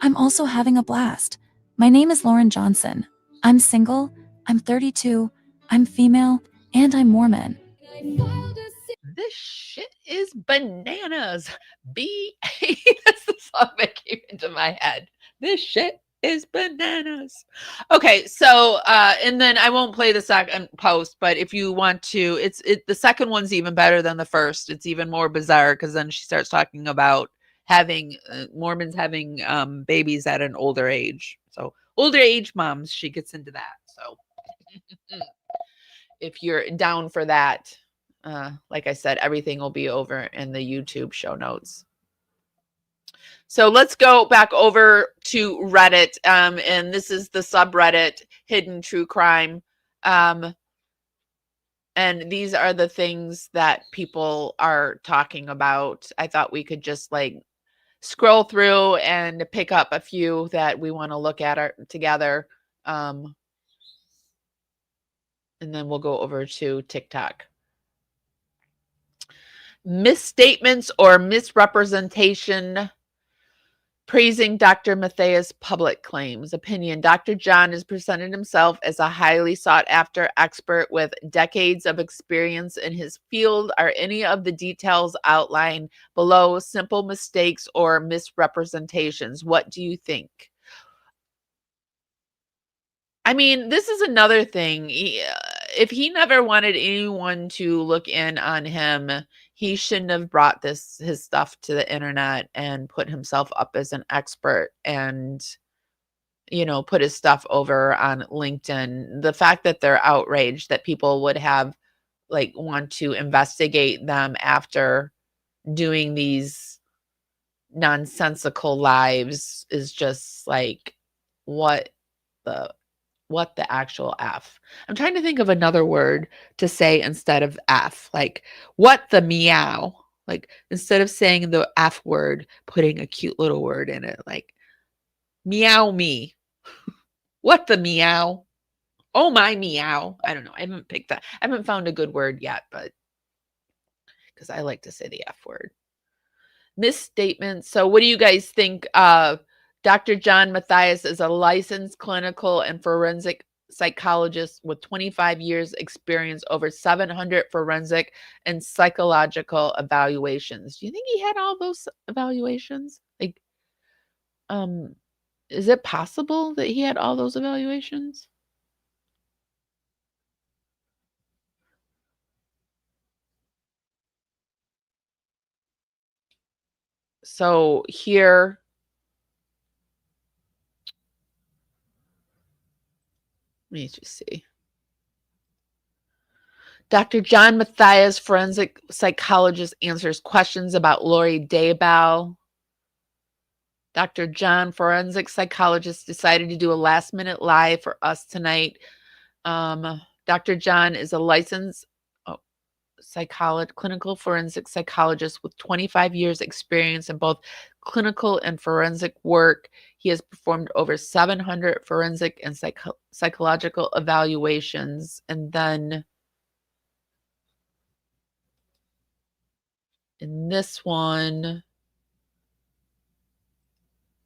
I'm also having a blast. My name is Lauren Johnson. I'm single, I'm 32, I'm female, and I'm Mormon. This shit is bananas. That's the song that came into my head. This shit is bananas. Okay, so and then I won't play the second post, but if you want to, the second one's even better than the first. It's even more bizarre because then she starts talking about having Mormons having babies at an older age. So older age moms, she gets into that. So if you're down for that, like I said, everything will be over in the YouTube show notes. So let's go back over to Reddit. And this is the subreddit Hidden True Crime. And these are the things that people are talking about. I thought we could just like scroll through and pick up a few that we want to look at together. And then we'll go over to TikTok. Misstatements or misrepresentation Praising Dr. Matthias' public claims. Opinion. Dr. John has presented himself as a highly sought after expert with decades of experience in his field. Are any of the details outlined below simple mistakes or misrepresentations? What do you think? I mean, this is another thing. If he never wanted anyone to look in on him, he shouldn't have brought his stuff to the internet and put himself up as an expert and, put his stuff over on LinkedIn. The fact that they're outraged that people would have want to investigate them after doing these nonsensical lives is just like, what the actual F? I'm trying to think of another word to say instead of F. Like, what the meow? Like, instead of saying the F word, putting a cute little word in it. Like, meow me. What the meow? Oh, my meow. I don't know. I haven't found a good word yet, but because I like to say the F word. Misstatements. So what do you guys think? Dr. John Matthias is a licensed clinical and forensic psychologist with 25 years experience, over 700 forensic and psychological evaluations. Do you think he had all those evaluations? Is it possible that he had all those evaluations? So here, let me just see. Dr. John Matthias, forensic psychologist, answers questions about Lori Daybell. Dr. John, forensic psychologist, decided to do a last-minute live for us tonight. Dr. John is a licensed clinical forensic psychologist with 25 years experience in both clinical and forensic work. He has performed over 700 forensic and psychological evaluations. And then in this one,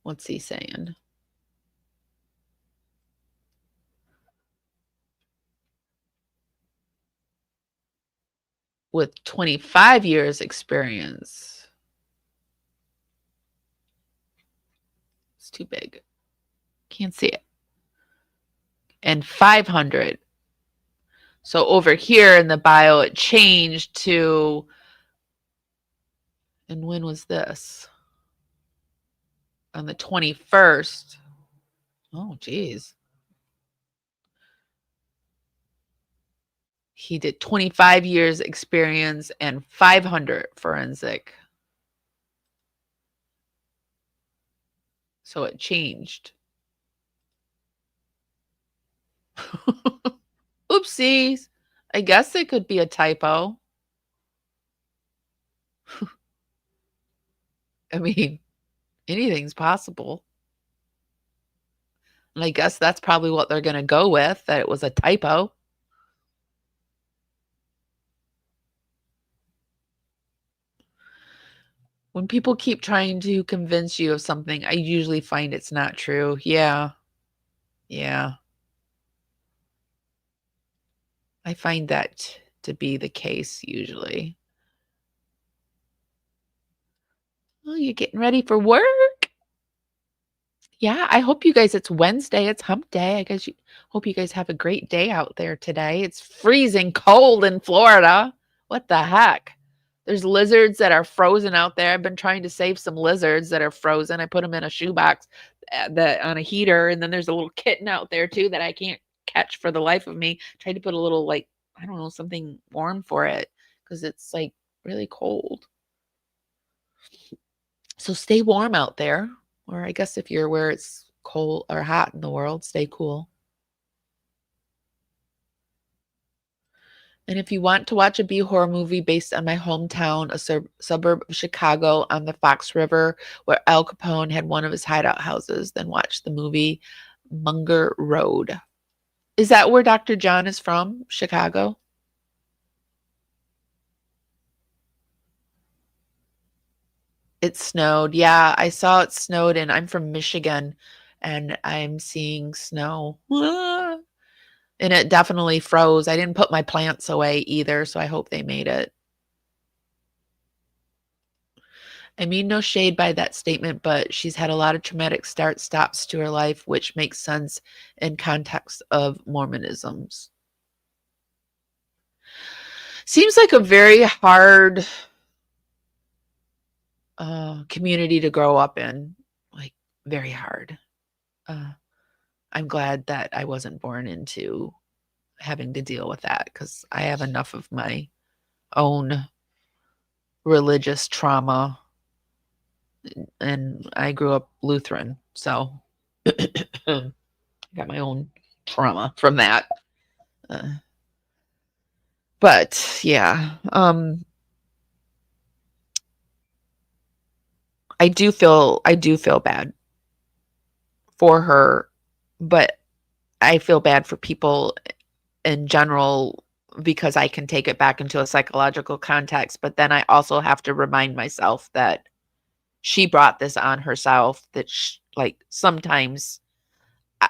what's he saying? With 25 years experience. It's too big. Can't see it. And 500. So over here in the bio, it changed to, and when was this? On the 21st. Oh, geez. He did 25 years experience and 500 forensic. So it changed. Oopsies. I guess it could be a typo. I mean, anything's possible. And I guess that's probably what they're going to go with, that it was a typo. When people keep trying to convince you of something, I usually find it's not true. Yeah. Yeah. I find that to be the case usually. Oh, you're getting ready for work? Yeah, I hope you guys, it's Wednesday, it's hump day. I guess hope you guys have a great day out there today. It's freezing cold in Florida. What the heck? There's lizards that are frozen out there. I've been trying to save some lizards that are frozen. I put them in a shoebox on a heater, and then there's a little kitten out there too that I can't catch for the life of me. Tried to put a little, I don't know, something warm for it because it's really cold. So stay warm out there. Or I guess if you're where it's cold or hot in the world, stay cool. And if you want to watch a B horror movie based on my hometown, a suburb of Chicago on the Fox River, where Al Capone had one of his hideout houses, then watch the movie Munger Road. Is that where Dr. John is from? Chicago? It snowed. Yeah, I saw it snowed, and I'm from Michigan, and I'm seeing snow. Ah. And it definitely froze. I didn't put my plants away either, so I hope they made it. I mean, no shade by that statement, but she's had a lot of traumatic start-stops to her life, which makes sense in context of Mormonisms. Seems like a very hard community to grow up in, like very hard. I'm glad that I wasn't born into having to deal with that because I have enough of my own religious trauma, and I grew up Lutheran, so I got my own trauma from that. But yeah, I do feel bad for her, but I feel bad for people in general because I can take it back into a psychological context, but then I also have to remind myself that she brought this on herself, that like sometimes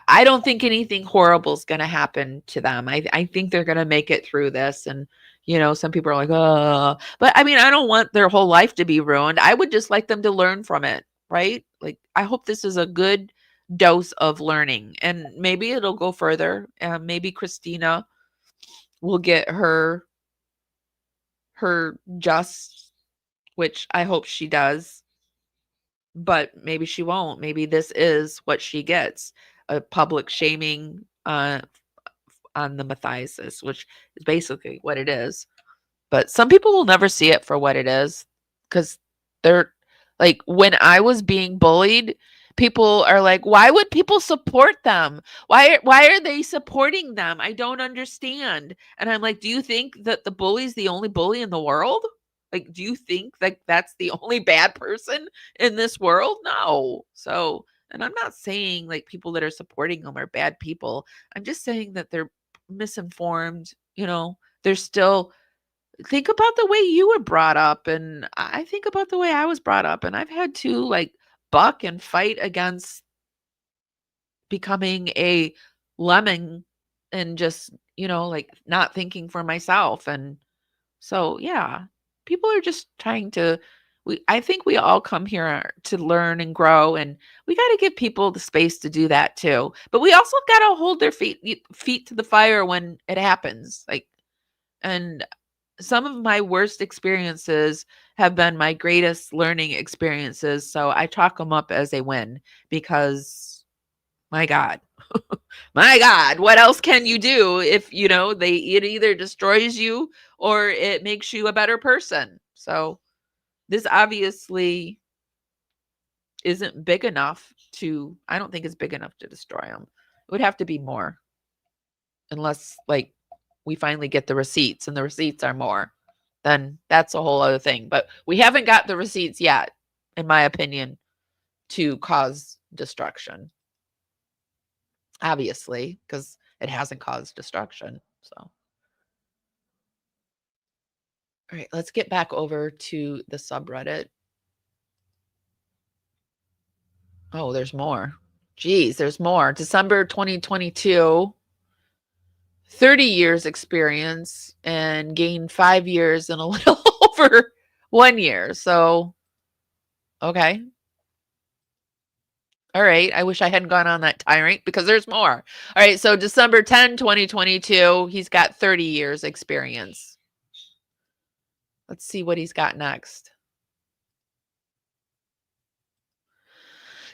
I don't think anything horrible is going to happen to them. I think they're going to make it through this. And, you know, some people are like, oh, but I mean, I don't want their whole life to be ruined. I would just like them to learn from it, right? Like, I hope this is a good dose of learning, and maybe it'll go further. Maybe Christina will get her just, which I hope she does, but maybe she won't. Maybe this is what she gets, a public shaming on the Matthiases, which is basically what it is. But some people will never see it for what it is, because they're like, when I was being bullied, people are like, why would people support them? Why are they supporting them? I don't understand. And I'm like, do you think that the bully's the only bully in the world? Like, do you think that that's the only bad person in this world? No. So, and I'm not saying like people that are supporting them are bad people. I'm just saying that they're misinformed. You know, they're still, think about the way you were brought up, and I think about the way I was brought up, and I've had to like buck and fight against becoming a lemming and just, you know, like not thinking for myself. And so, yeah, people are just trying to, I think we all come here to learn and grow, and we got to give people the space to do that too. But we also got to hold their feet to the fire when it happens. Like, and some of my worst experiences have been my greatest learning experiences. So I chalk them up as a win, because my God, my God, what else can you do if, you know, it either destroys you or it makes you a better person. So this obviously isn't big enough to, I don't think it's big enough to destroy them. It would have to be more, unless like we finally get the receipts, and the receipts are more, then that's a whole other thing. But we haven't got the receipts yet, in my opinion, to cause destruction. Obviously, because it hasn't caused destruction. So, all right, let's get back over to the subreddit. Oh, there's more. Geez, there's more. December 2022. 30 years experience and gained 5 years and a little over 1 year. So, okay. All right. I wish I hadn't gone on that tirade, because there's more. All right. So December 10, 2022, he's got 30 years experience. Let's see what he's got next.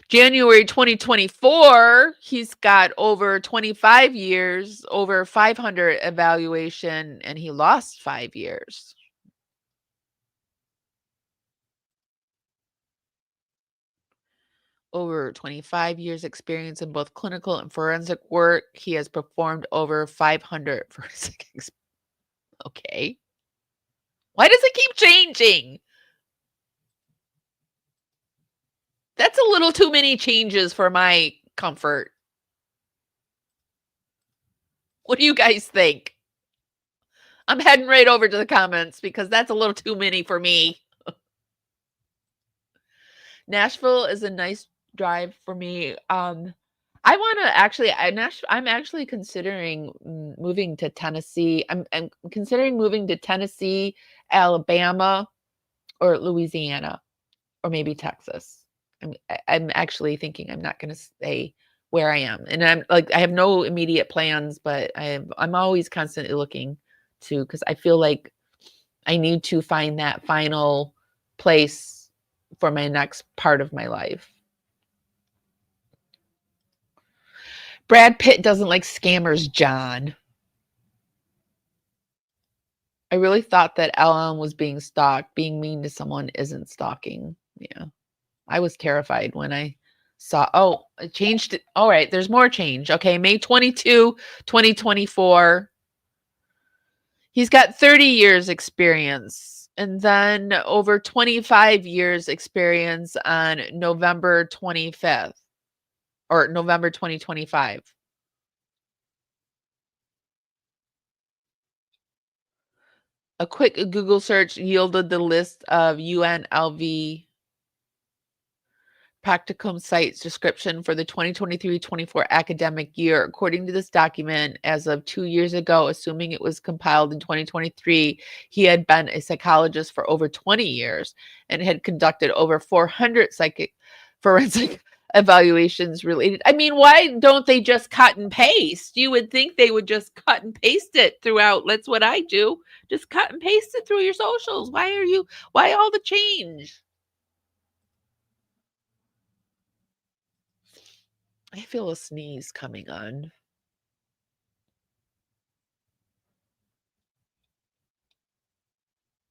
January 2024, he's got over 25 years, over 500 evaluation, and he lost 5 years. Over 25 years experience in both clinical and forensic work. He has performed over 500 forensic. Okay. Why does it keep changing? That's a little too many changes for my comfort. What do you guys think? I'm heading right over to the comments, because that's a little too many for me. Nashville is a nice drive for me. I want to actually, I'm actually considering moving to Tennessee. I'm considering moving to Tennessee, Alabama, or Louisiana, or maybe Texas. I'm actually thinking I'm not going to stay where I am, and I'm like, I have no immediate plans, but I'm always constantly looking to, because I feel like I need to find that final place for my next part of my life. Brad Pitt doesn't like scammers, John. I really thought that Ellen was being stalked. Being mean to someone isn't stalking. Yeah. I was terrified when I saw, oh, it changed it. All right, there's more change. Okay, May 22, 2024. He's got 30 years experience, and then over 25 years experience on November 25th or November 2025. A quick Google search yielded the list of UNLV practicum sites description for the 2023-24 academic year. According to this document, as of 2 years ago, assuming it was compiled in 2023, he had been a psychologist for over 20 years and had conducted over 400 forensic evaluations related. I mean, why don't they just cut and paste? You would think they would just cut and paste it throughout. That's what I do. Just cut and paste it through your socials. Why all the change? I feel a sneeze coming on.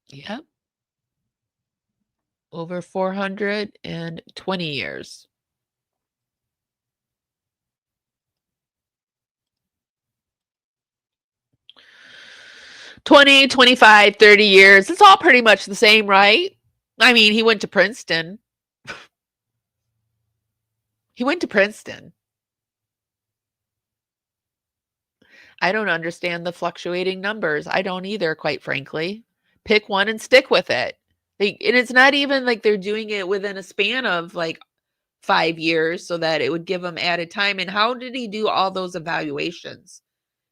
Yep. Over 420 years. $20, $25, $30 years. It's all pretty much the same, right? I mean, he went to Princeton. He went to Princeton. I don't understand the fluctuating numbers. I don't either, quite frankly. Pick one and stick with it. And it's not even like they're doing it within a span of like 5 years so that it would give them added time. And how did he do all those evaluations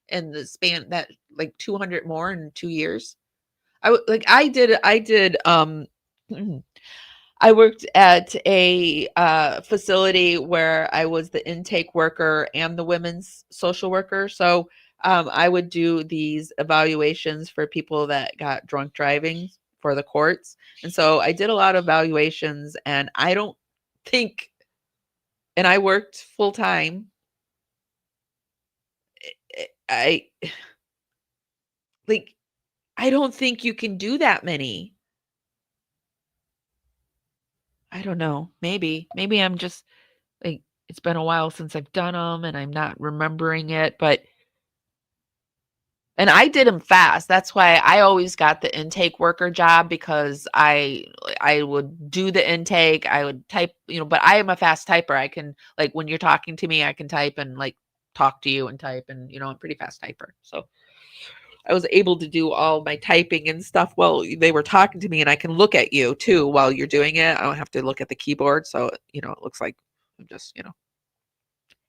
in the span that like 200 more in 2 years? I worked at a facility where I was the intake worker and the women's social worker. So I would do these evaluations for people that got drunk driving for the courts. And so I did a lot of evaluations, and I don't think, and I worked full time. I don't think you can do that many. I don't know. Maybe I'm just like, it's been a while since I've done them and I'm not remembering it, and I did them fast. That's why I always got the intake worker job, because I would do the intake. I would type, but I am a fast typer. I can, like, when you're talking to me, I can type and like talk to you and type, and I'm a pretty fast typer. So I was able to do all my typing and stuff while they were talking to me, and I can look at you too while you're doing it. I don't have to look at the keyboard. So, it looks like I'm just,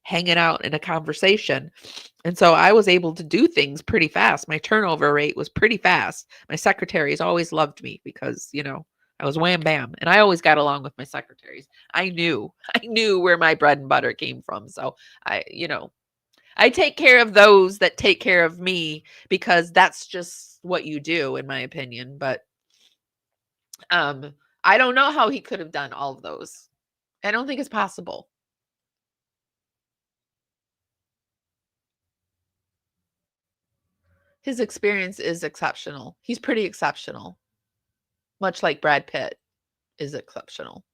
hanging out in a conversation. And so I was able to do things pretty fast. My turnover rate was pretty fast. My secretaries always loved me because, I was wham bam. And I always got along with my secretaries. I knew where my bread and butter came from. So I take care of those that take care of me, because that's just what you do, in my opinion. But I don't know how he could have done all of those. I don't think it's possible. His experience is exceptional. He's pretty exceptional. Much like Brad Pitt is exceptional.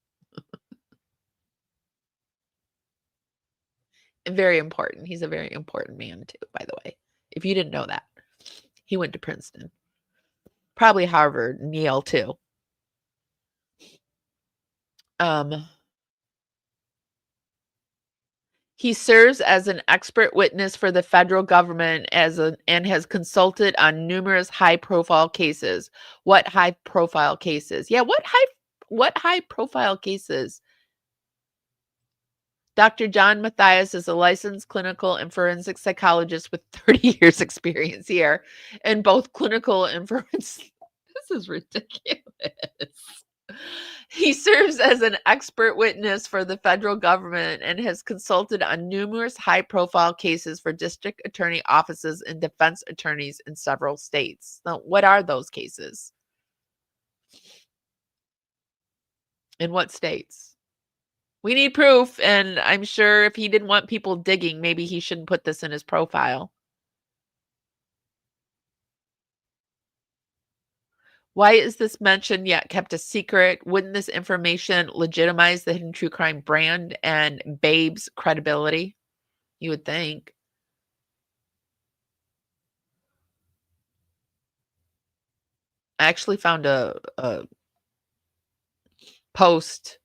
And very important. He's a very important man too, by the way. If you didn't know that. He went to Princeton. Probably Harvard and Yale too. He serves as an expert witness for the federal government and has consulted on numerous high-profile cases. What high-profile cases? Yeah, what high-profile cases Dr. John Mathias is a licensed clinical and forensic psychologist with 30 years experience here in both clinical and forensic. This is ridiculous. He serves as an expert witness for the federal government and has consulted on numerous high-profile cases for district attorney offices and defense attorneys in several states. Now, what are those cases? In what states? We need proof, and I'm sure if he didn't want people digging, maybe he shouldn't put this in his profile. Why is this mentioned yet kept a secret? Wouldn't this information legitimize the Hidden True Crime brand and Babe's credibility? You would think. I actually found a post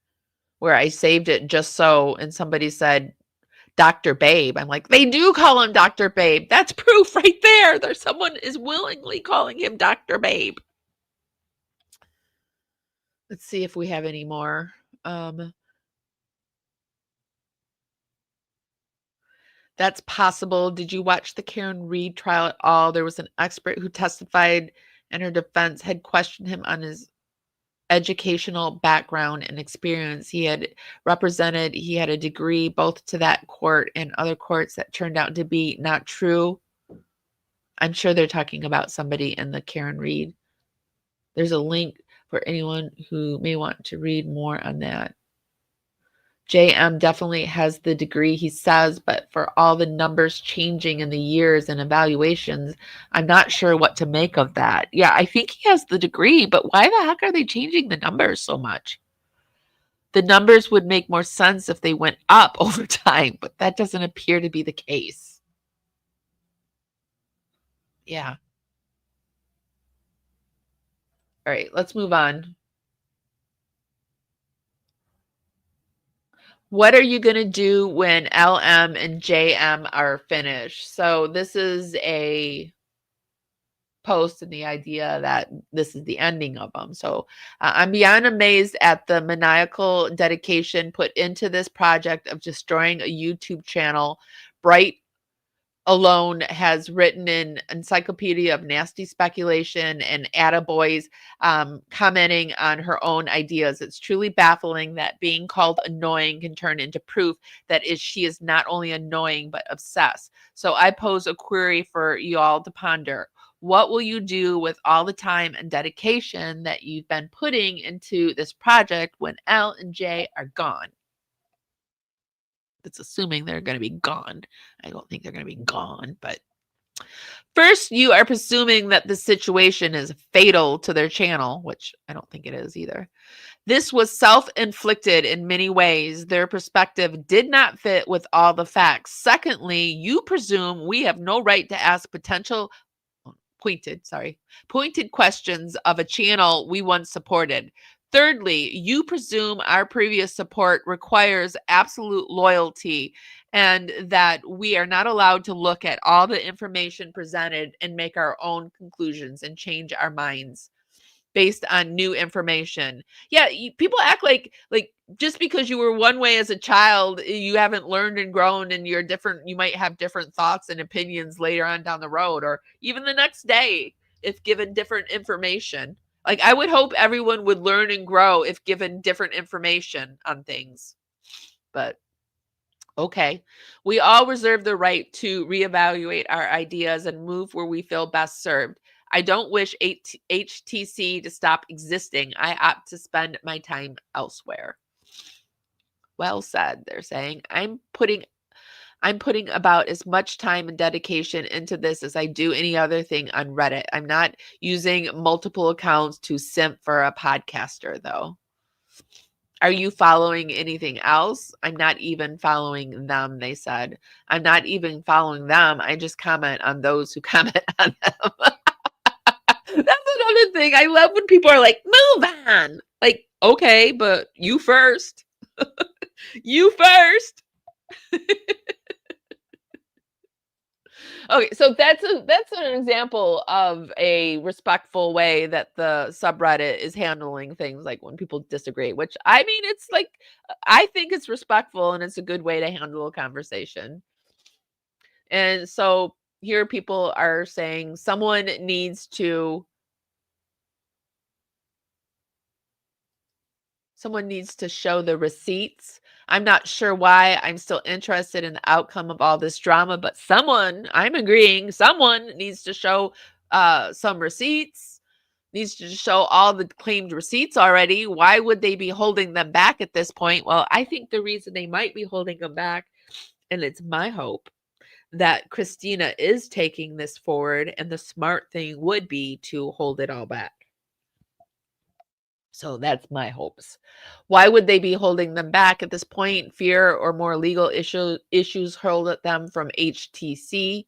where I saved it just so, and somebody said, Dr. Babe. I'm like, they do call him Dr. Babe. That's proof right there. There's someone is willingly calling him Dr. Babe. Let's see if we have any more. That's possible. Did you watch the Karen Reed trial at all? There was an expert who testified, and her defense had questioned him on his educational background and experience. He had a degree both to that court and other courts that turned out to be not true. I'm sure they're talking about somebody in the Karen Reed. There's a link for anyone who may want to read more on that. JM definitely has the degree, he says, but for all the numbers changing in the years and evaluations, I'm not sure what to make of that. Yeah, I think he has the degree, but why the heck are they changing the numbers so much? The numbers would make more sense if they went up over time, but that doesn't appear to be the case. Yeah. All right, let's move on. What are you going to do when LM and JM are finished? So this is a post and the idea that this is the ending of them. So I'm beyond amazed at the maniacal dedication put into this project of destroying a YouTube channel. Bright alone has written an encyclopedia of nasty speculation and attaboys commenting on her own ideas. It's truly baffling that being called annoying can turn into proof that she is not only annoying but obsessed. So I pose a query for you all to ponder. What will you do with all the time and dedication that you've been putting into this project when L and J are gone? That's assuming they're going to be gone. I don't think they're going to be gone, but first you are presuming that the situation is fatal to their channel, which I don't think it is either. This was self-inflicted in many ways. Their perspective did not fit with all the facts. Secondly, you presume we have no right to ask pointed questions of a channel we once supported. Thirdly, you presume our previous support requires absolute loyalty and that we are not allowed to look at all the information presented and make our own conclusions and change our minds based on new information. Yeah, people act like just because you were one way as a child, you haven't learned and grown and you're different. You might have different thoughts and opinions later on down the road or even the next day if given different information. Like, I would hope everyone would learn and grow if given different information on things. But okay, we all reserve the right to reevaluate our ideas and move where we feel best served. I don't wish HTC to stop existing. I opt to spend my time elsewhere. Well said, they're saying. I'm putting about as much time and dedication into this as I do any other thing on Reddit. I'm not using multiple accounts to simp for a podcaster, though. Are you following anything else? I'm not even following them, they said. I'm not even following them. I just comment on those who comment on them. That's another thing. I love when people are like, move on. Like, okay, but you first. You first. Okay, so that's an example of a respectful way that the subreddit is handling things, like when people disagree, which I mean, it's like, I think it's respectful and it's a good way to handle a conversation. And so here people are saying someone needs to show the receipts. I'm not sure why I'm still interested in the outcome of all this drama, but I'm agreeing, someone needs to show some receipts, needs to show all the claimed receipts already. Why would they be holding them back at this point? Well, I think the reason they might be holding them back, and it's my hope, that Christina is taking this forward, and the smart thing would be to hold it all back. So that's my hopes. Why would they be holding them back at this point? Fear or more legal issues hold them from HTC.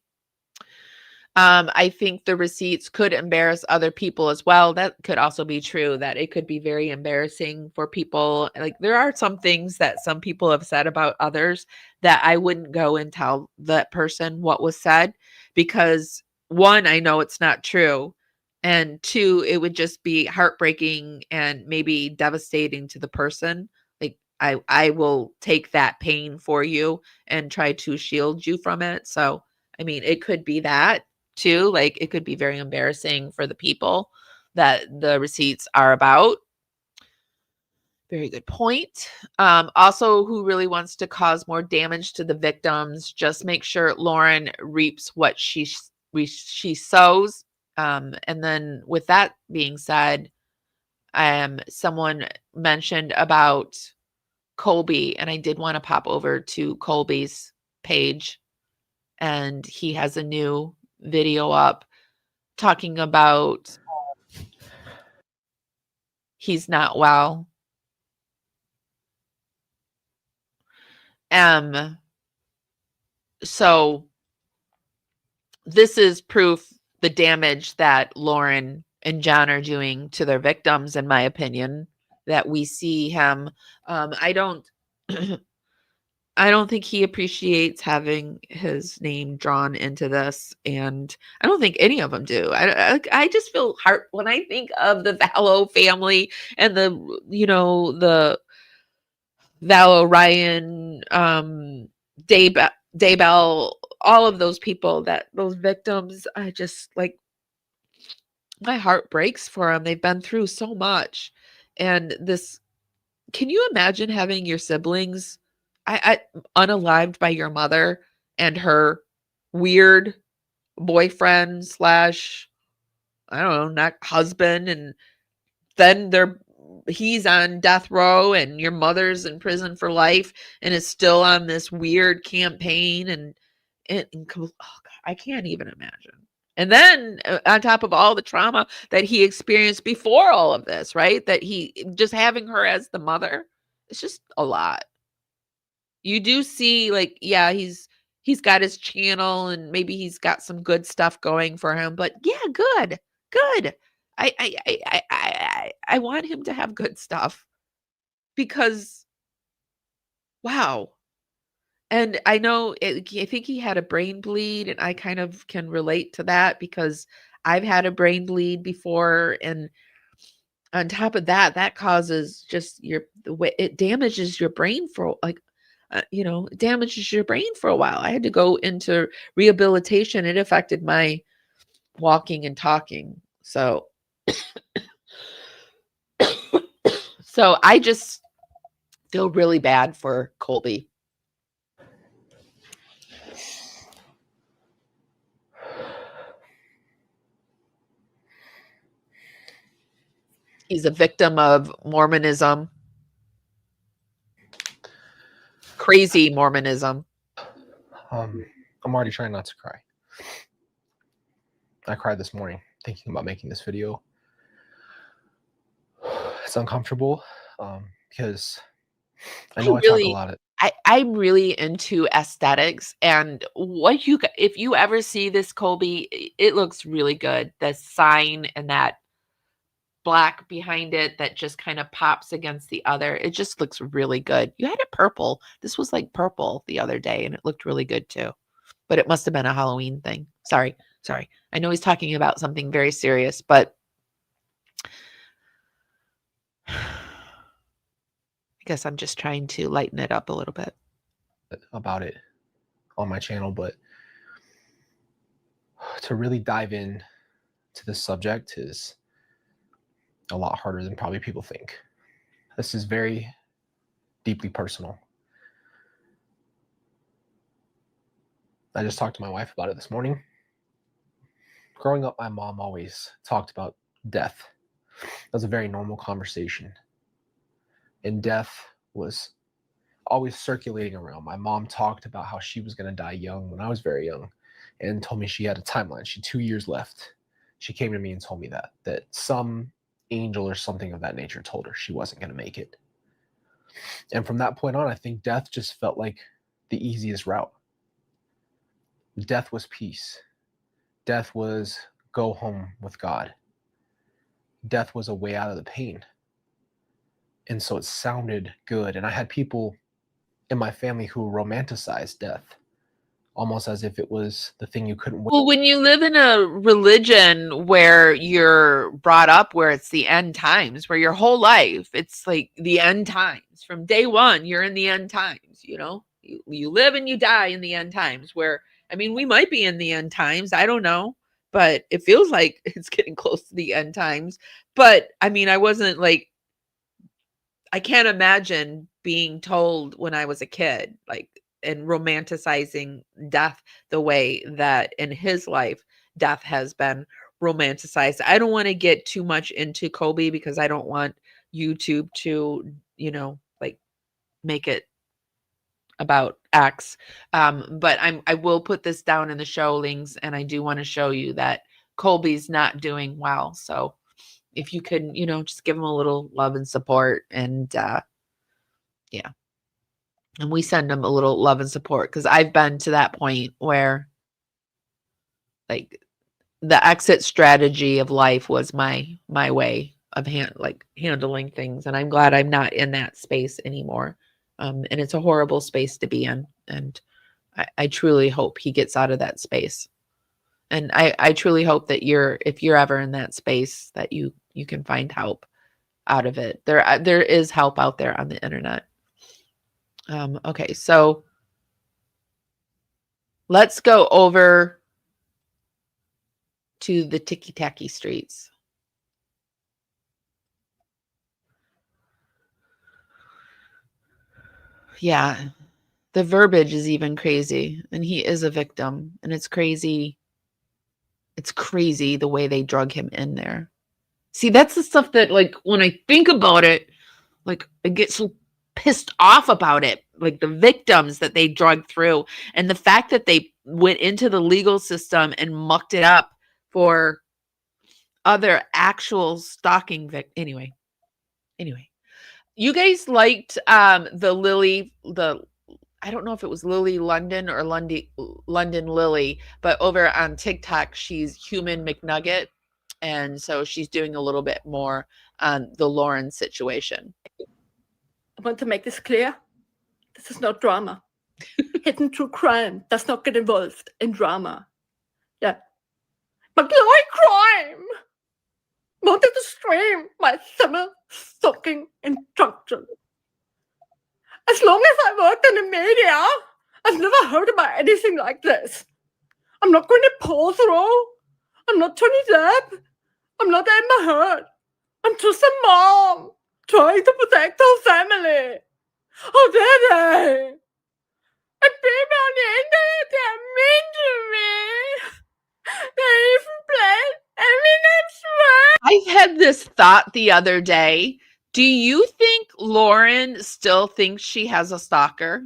I think the receipts could embarrass other people as well. That could also be true, that it could be very embarrassing for people. Like, there are some things that some people have said about others that I wouldn't go and tell that person what was said, because one, I know it's not true. And two, it would just be heartbreaking and maybe devastating to the person. Like, I will take that pain for you and try to shield you from it. So, I mean, it could be that too. Like, it could be very embarrassing for the people that the receipts are about. Very good point. Also, who really wants to cause more damage to the victims? Just make sure Lauren reaps what she sows. And then, with that being said, someone mentioned about Colby, and I did want to pop over to Colby's page, and he has a new video up talking about he's not well. So this is proof the damage that Lauren and John are doing to their victims, in my opinion, that we see him. I don't think he appreciates having his name drawn into this, and I don't think any of them do. I just feel heart when I think of the Vallow family and the Vallow, Ryan, Daybell, all of those people, those victims. I just, like, my heart breaks for them. They've been through so much, and this. Can you imagine having your siblings unalived by your mother and her weird boyfriend / I don't know, not husband, and then he's on death row and your mother's in prison for life and is still on this weird campaign, and oh God, I can't even imagine. And then on top of all the trauma that he experienced before all of this, right? That he just having her as the mother, it's just a lot. You do see, like, yeah, he's got his channel and maybe he's got some good stuff going for him, but yeah, good. I want him to have good stuff, because wow. And I know I think he had a brain bleed, and I kind of can relate to that because I've had a brain bleed before, and on top of that, that causes just the way it damages your brain for, like, it damages your brain for a while. I had to go into rehabilitation. It affected my walking and talking. So I just feel really bad for Colby. He's a victim of Mormonism. Crazy Mormonism. I'm already trying not to cry. I cried this morning thinking about making this video. It's uncomfortable because I know I talk a lot. I'm really into aesthetics, and if you ever see this Colby, it looks really good. The sign and that black behind it that just kind of pops against the other, it just looks really good. You had it purple. This was like purple the other day, and it looked really good too. but it must have been a Halloween thing. Sorry. I know he's talking about something very serious, but I guess I'm just trying to lighten it up a little bit. About it on my channel, but to really dive in to this subject is a lot harder than probably people think. This is very deeply personal. I just talked to my wife about it this morning. Growing up, my mom always talked about death. That was a very normal conversation. And death was always circulating around. My mom talked about how she was going to die young when I was very young and told me she had a timeline. She had 2 years left. She came to me and told me that some angel or something of that nature told her she wasn't going to make it. And from that point on, I think death just felt like the easiest route. Death was peace. Death was go home with God. Death was a way out of the pain. And so it sounded good. And I had people in my family who romanticized death, almost as if it was the thing you couldn't wait. Well, when you live in a religion where you're brought up where it's the end times, where your whole life, it's like the end times. From day one, you're in the end times, you know? You live and you die in the end times where, I mean, we might be in the end times. I don't know. But it feels like it's getting close to the end times. But I mean, I wasn't like, I can't imagine being told when I was a kid, like, and romanticizing death the way that in his life, death has been romanticized. I don't want to get too much into Kobe because I don't want YouTube to, you know, like make it about X. But I will put this down in the show links, and I do want to show you that Colby's not doing well. So if you could, you know, just give him a little love and support, and yeah. And we send him a little love and support because I've been to that point where like the exit strategy of life was my way of handling things, and I'm glad I'm not in that space anymore. And it's a horrible space to be in, and I truly hope he gets out of that space. And I truly hope that if you're ever in that space, that you can find help out of it. There is help out there on the internet. Okay, so let's go over to the ticky-tacky streets. Yeah, the verbiage is even crazy, and he is a victim, and it's crazy. It's crazy the way they drug him in there. See, that's the stuff that, like, when I think about it, like, I get so pissed off about it. Like, the victims that they drug through, and the fact that they went into the legal system and mucked it up for other actual stalking victims. Anyway. You guys liked the Lily, I don't know if it was Lily London or London Lily, but over on TikTok, she's Human McNugget. And so she's doing a little bit more on the Lauren situation. I want to make this clear. This is not drama. Hidden true crime does not get involved in drama. Yeah. But like crime wanted to stream my summer stalking instruction. As long as I worked in the media, I've never heard about anything like this. I'm not going to pull through. I'm not Johnny Depp. I'm not Emma Heard. I'm just a mom trying to protect her family. How dare they? And people on the internet, they're mean to me. They even play Eminem's words. I had this thought the other day. Do you think Lauren still thinks she has a stalker?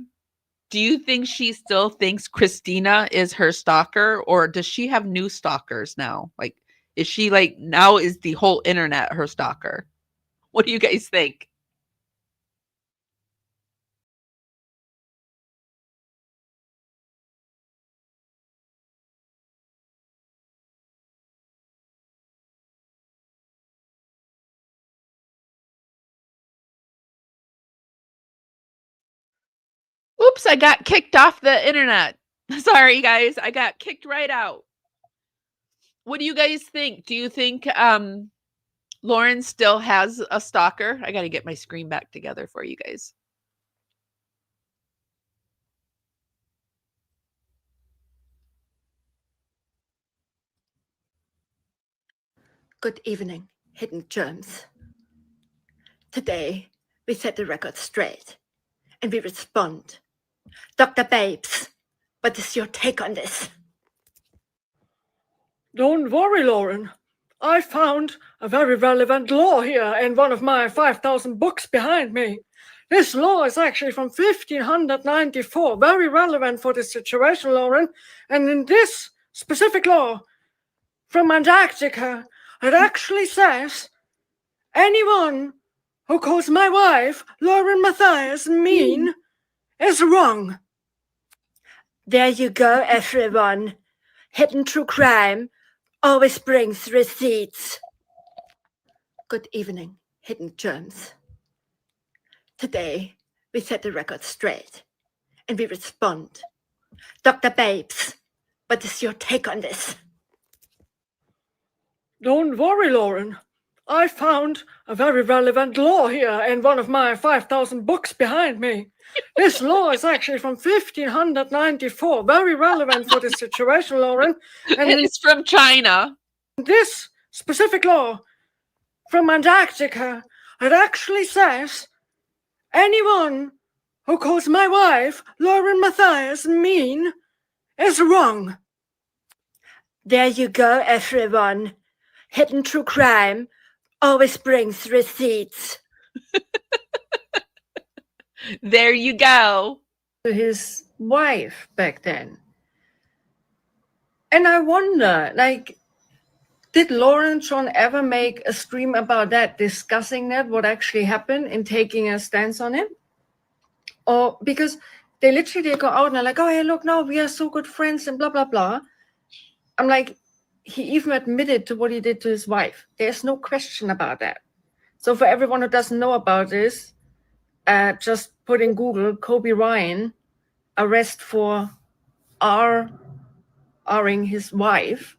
Do you think she still thinks Christina is her stalker, or does she have new stalkers now? Like, is she like, now is the whole internet her stalker? What do you guys think? Oops, I got kicked off the internet. Sorry, guys. I got kicked right out. What do you guys think? Do you think Lauren still has a stalker? I got to get my screen back together for you guys. Good evening, Hidden Germs. Today, we set the record straight, and we respond. Dr. Babes, what is your take on this? Don't worry, Lauren. I found a very relevant law here in one of my 5,000 books behind me. This law is actually from 1594, very relevant for this situation, Lauren. And in this specific law from Antarctica, it actually says anyone who calls my wife, Lauren Matthias, mean is wrong. There you go, everyone. Hidden True Crime always brings receipts. Good evening, Hidden Germs. Today, we set the record straight, and we respond. Dr. Babes, what is your take on this? Don't worry, Lauren. I found a very relevant law here in one of my 5,000 books behind me. This law is actually from 1594, very relevant for this situation, Lauren. And it's from China. This specific law from Antarctica, it actually says anyone who calls my wife, Lauren Matthias, mean is wrong. There you go, everyone. Hidden True Crime always brings receipts. There you go. To his wife back then. And I wonder, like, did Lauren John ever make a stream about that, discussing that, what actually happened and taking a stance on it? Or because they literally go out and are like, oh, hey, look, now we are so good friends and blah, blah, blah. I'm like, he even admitted to what he did to his wife. There's no question about that. So for everyone who doesn't know about this, just put in Google Kobe Ryan arrest for R-ing his wife,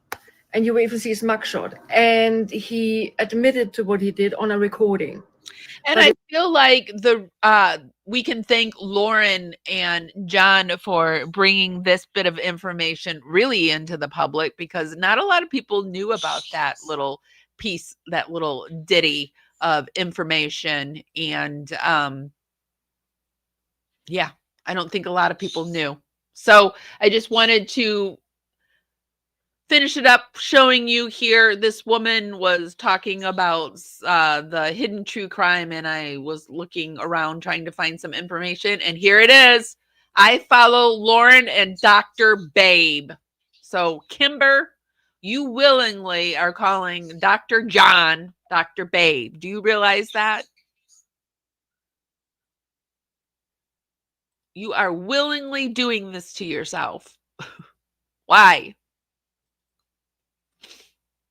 and you will even see his mugshot. And he admitted to what he did on a recording. And I feel like we can thank Lauren and John for bringing this bit of information really into the public, because not a lot of people knew about that little piece, that little ditty of information. And yeah, I don't think a lot of people knew. So I just wanted to finish it up showing you here. This woman was talking about the hidden true crime, and I was looking around trying to find some information, and here it is. I follow Lauren and Dr. Babe. So Kimber, you willingly are calling Dr. John Dr. Babe. Do you realize that? You are willingly doing this to yourself. Why?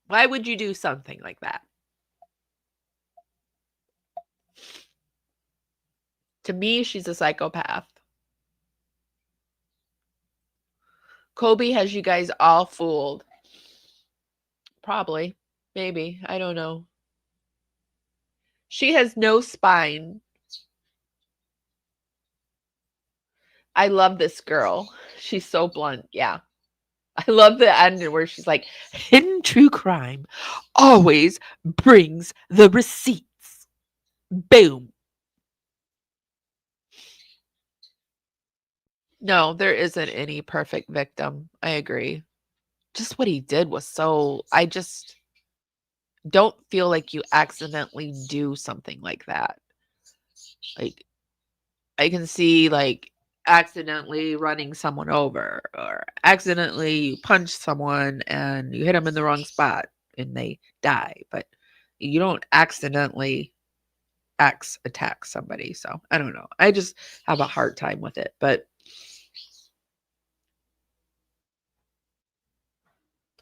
Why would you do something like that? To me, she's a psychopath. Kobe has you guys all fooled. Probably. Maybe. I don't know. She has no spine. I love this girl. She's so blunt. Yeah. I love the end where she's like, hidden true crime always brings the receipts. Boom. No, there isn't any perfect victim. I agree. Just what he did was so, I just don't feel like you accidentally do something like that. Like, I can see like accidentally running someone over, or accidentally you punch someone and you hit them in the wrong spot and they die, but you don't accidentally attack somebody. So I don't know. I just have a hard time with it, but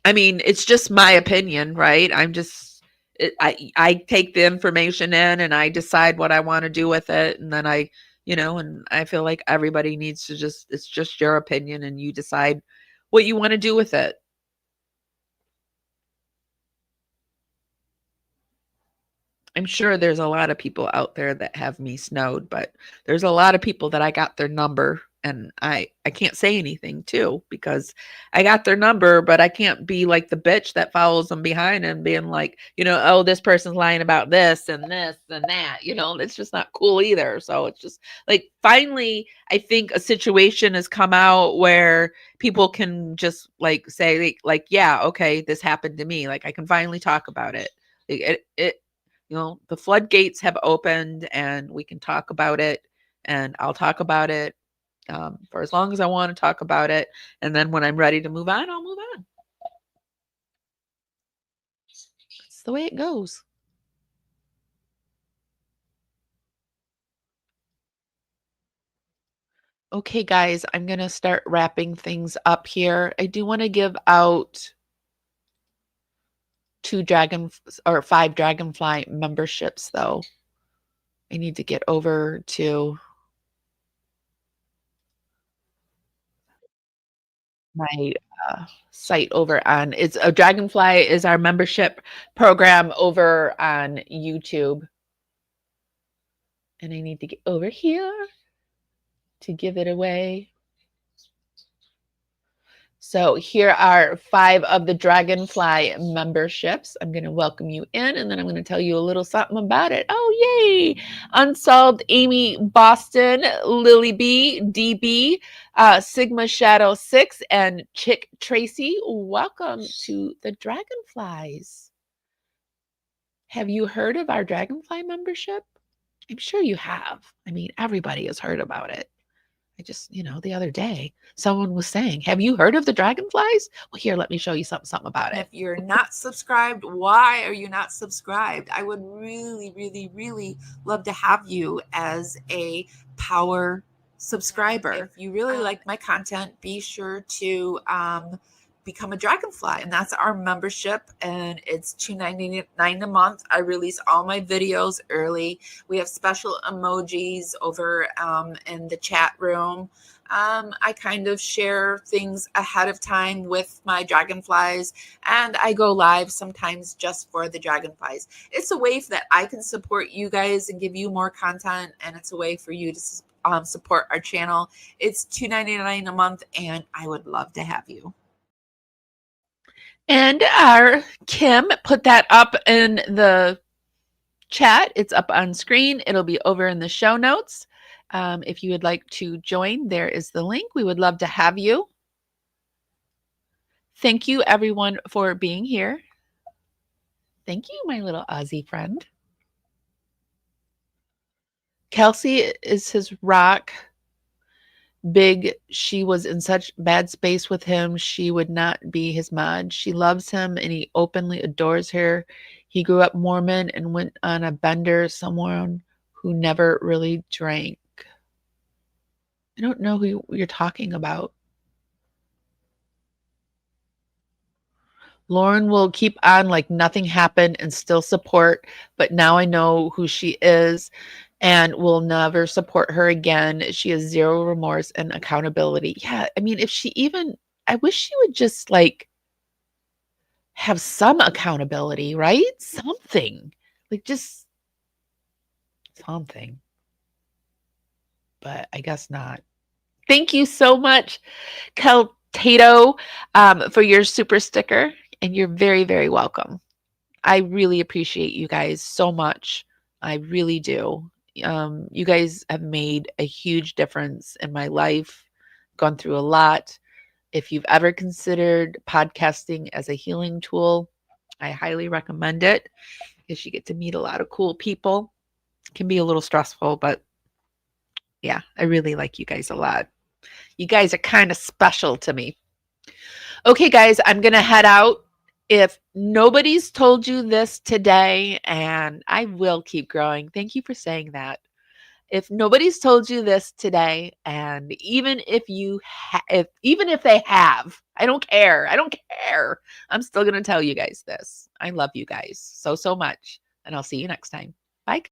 I mean, it's just my opinion, right? I take the information in and I decide what I want to do with it, and then I and I feel like everybody needs to it's just your opinion and you decide what you want to do with it. I'm sure there's a lot of people out there that have me snowed, but there's a lot of people that I got their number and I can't say anything too because I got their number, but I can't be like the bitch that follows them behind and being like, oh, this person's lying about this and that. It's just not cool either. So it's just like, finally, I think a situation has come out where people can just like say like, yeah, okay, this happened to me. Like I can finally talk about it. The floodgates have opened and we can talk about it, and I'll talk about it for as long as I want to talk about it. And then when I'm ready to move on, I'll move on. It's the way it goes. Okay, guys, I'm going to start wrapping things up here. I do want to give out 5 Dragonfly memberships, though. I need to get over to my site over on it's a Dragonfly is our membership program over on YouTube. And I need to get over here to give it away. So here are 5 of the Dragonfly memberships. I'm going to welcome you in, and then I'm going to tell you a little something about it. Oh, yay! Unsolved Amy Boston, Lily B, DB, Sigma Shadow 6, and Chick Tracy. Welcome to the Dragonflies. Have you heard of our Dragonfly membership? I'm sure you have. I mean, everybody has heard about it. I just, the other day, someone was saying, have you heard of the Dragonflies? Well, here, let me show you something about it. If you're not subscribed, why are you not subscribed? I would really, really, really love to have you as a power subscriber. If you really like my content, be sure to become a Dragonfly, and that's our membership, and it's $2.99 a month. I release all my videos early. We have special emojis over in the chat room. I kind of share things ahead of time with my Dragonflies, and I go live sometimes just for the Dragonflies. It's a way that I can support you guys and give you more content, and it's a way for you to support our channel. It's $2.99 a month, and I would love to have you. And our Kim put that up in the chat. It's up on screen. It'll be over in the show notes. If you would like to join, there is the link. We would love to have you. Thank you, everyone, for being here. Thank you, my little Aussie friend. Kelsey is his rock. Big, she was in such bad space with him, she would not be his mod. She loves him and he openly adores her. He grew up Mormon and went on a bender, someone who never really drank. I don't know who you're talking about. Lauren will keep on like nothing happened and still support, but now I know who she is and will never support her again. She has zero remorse and accountability. Yeah, I mean, I wish she would just like have some accountability, right? Something. Like just something. But I guess not. Thank you so much, Kel Tato, for your super sticker. And you're very, very welcome. I really appreciate you guys so much. I really do. You guys have made a huge difference in my life. Gone through a lot. If you've ever considered podcasting as a healing tool, I highly recommend it because you get to meet a lot of cool people. It can be a little stressful, but yeah, I really like you guys a lot. You guys are kind of special to me. Okay, guys, I'm going to head out. If nobody's told you this today, and I will keep growing, thank you for saying that. If nobody's told you this today, and even if they have, I don't care. I don't care. I'm still going to tell you guys this. I love you guys so, so much, and I'll see you next time. Bye.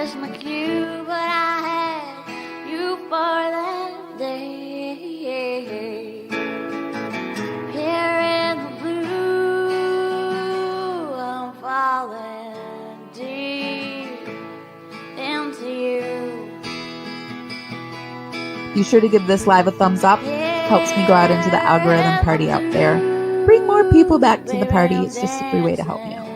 is my cue, but I had you for that day. Here in the blue, I'm falling deep into you. Be sure to give this live a thumbs up. Helps me go out into the algorithm party out there. Bring more people back to the party. It's just a free way to help me out.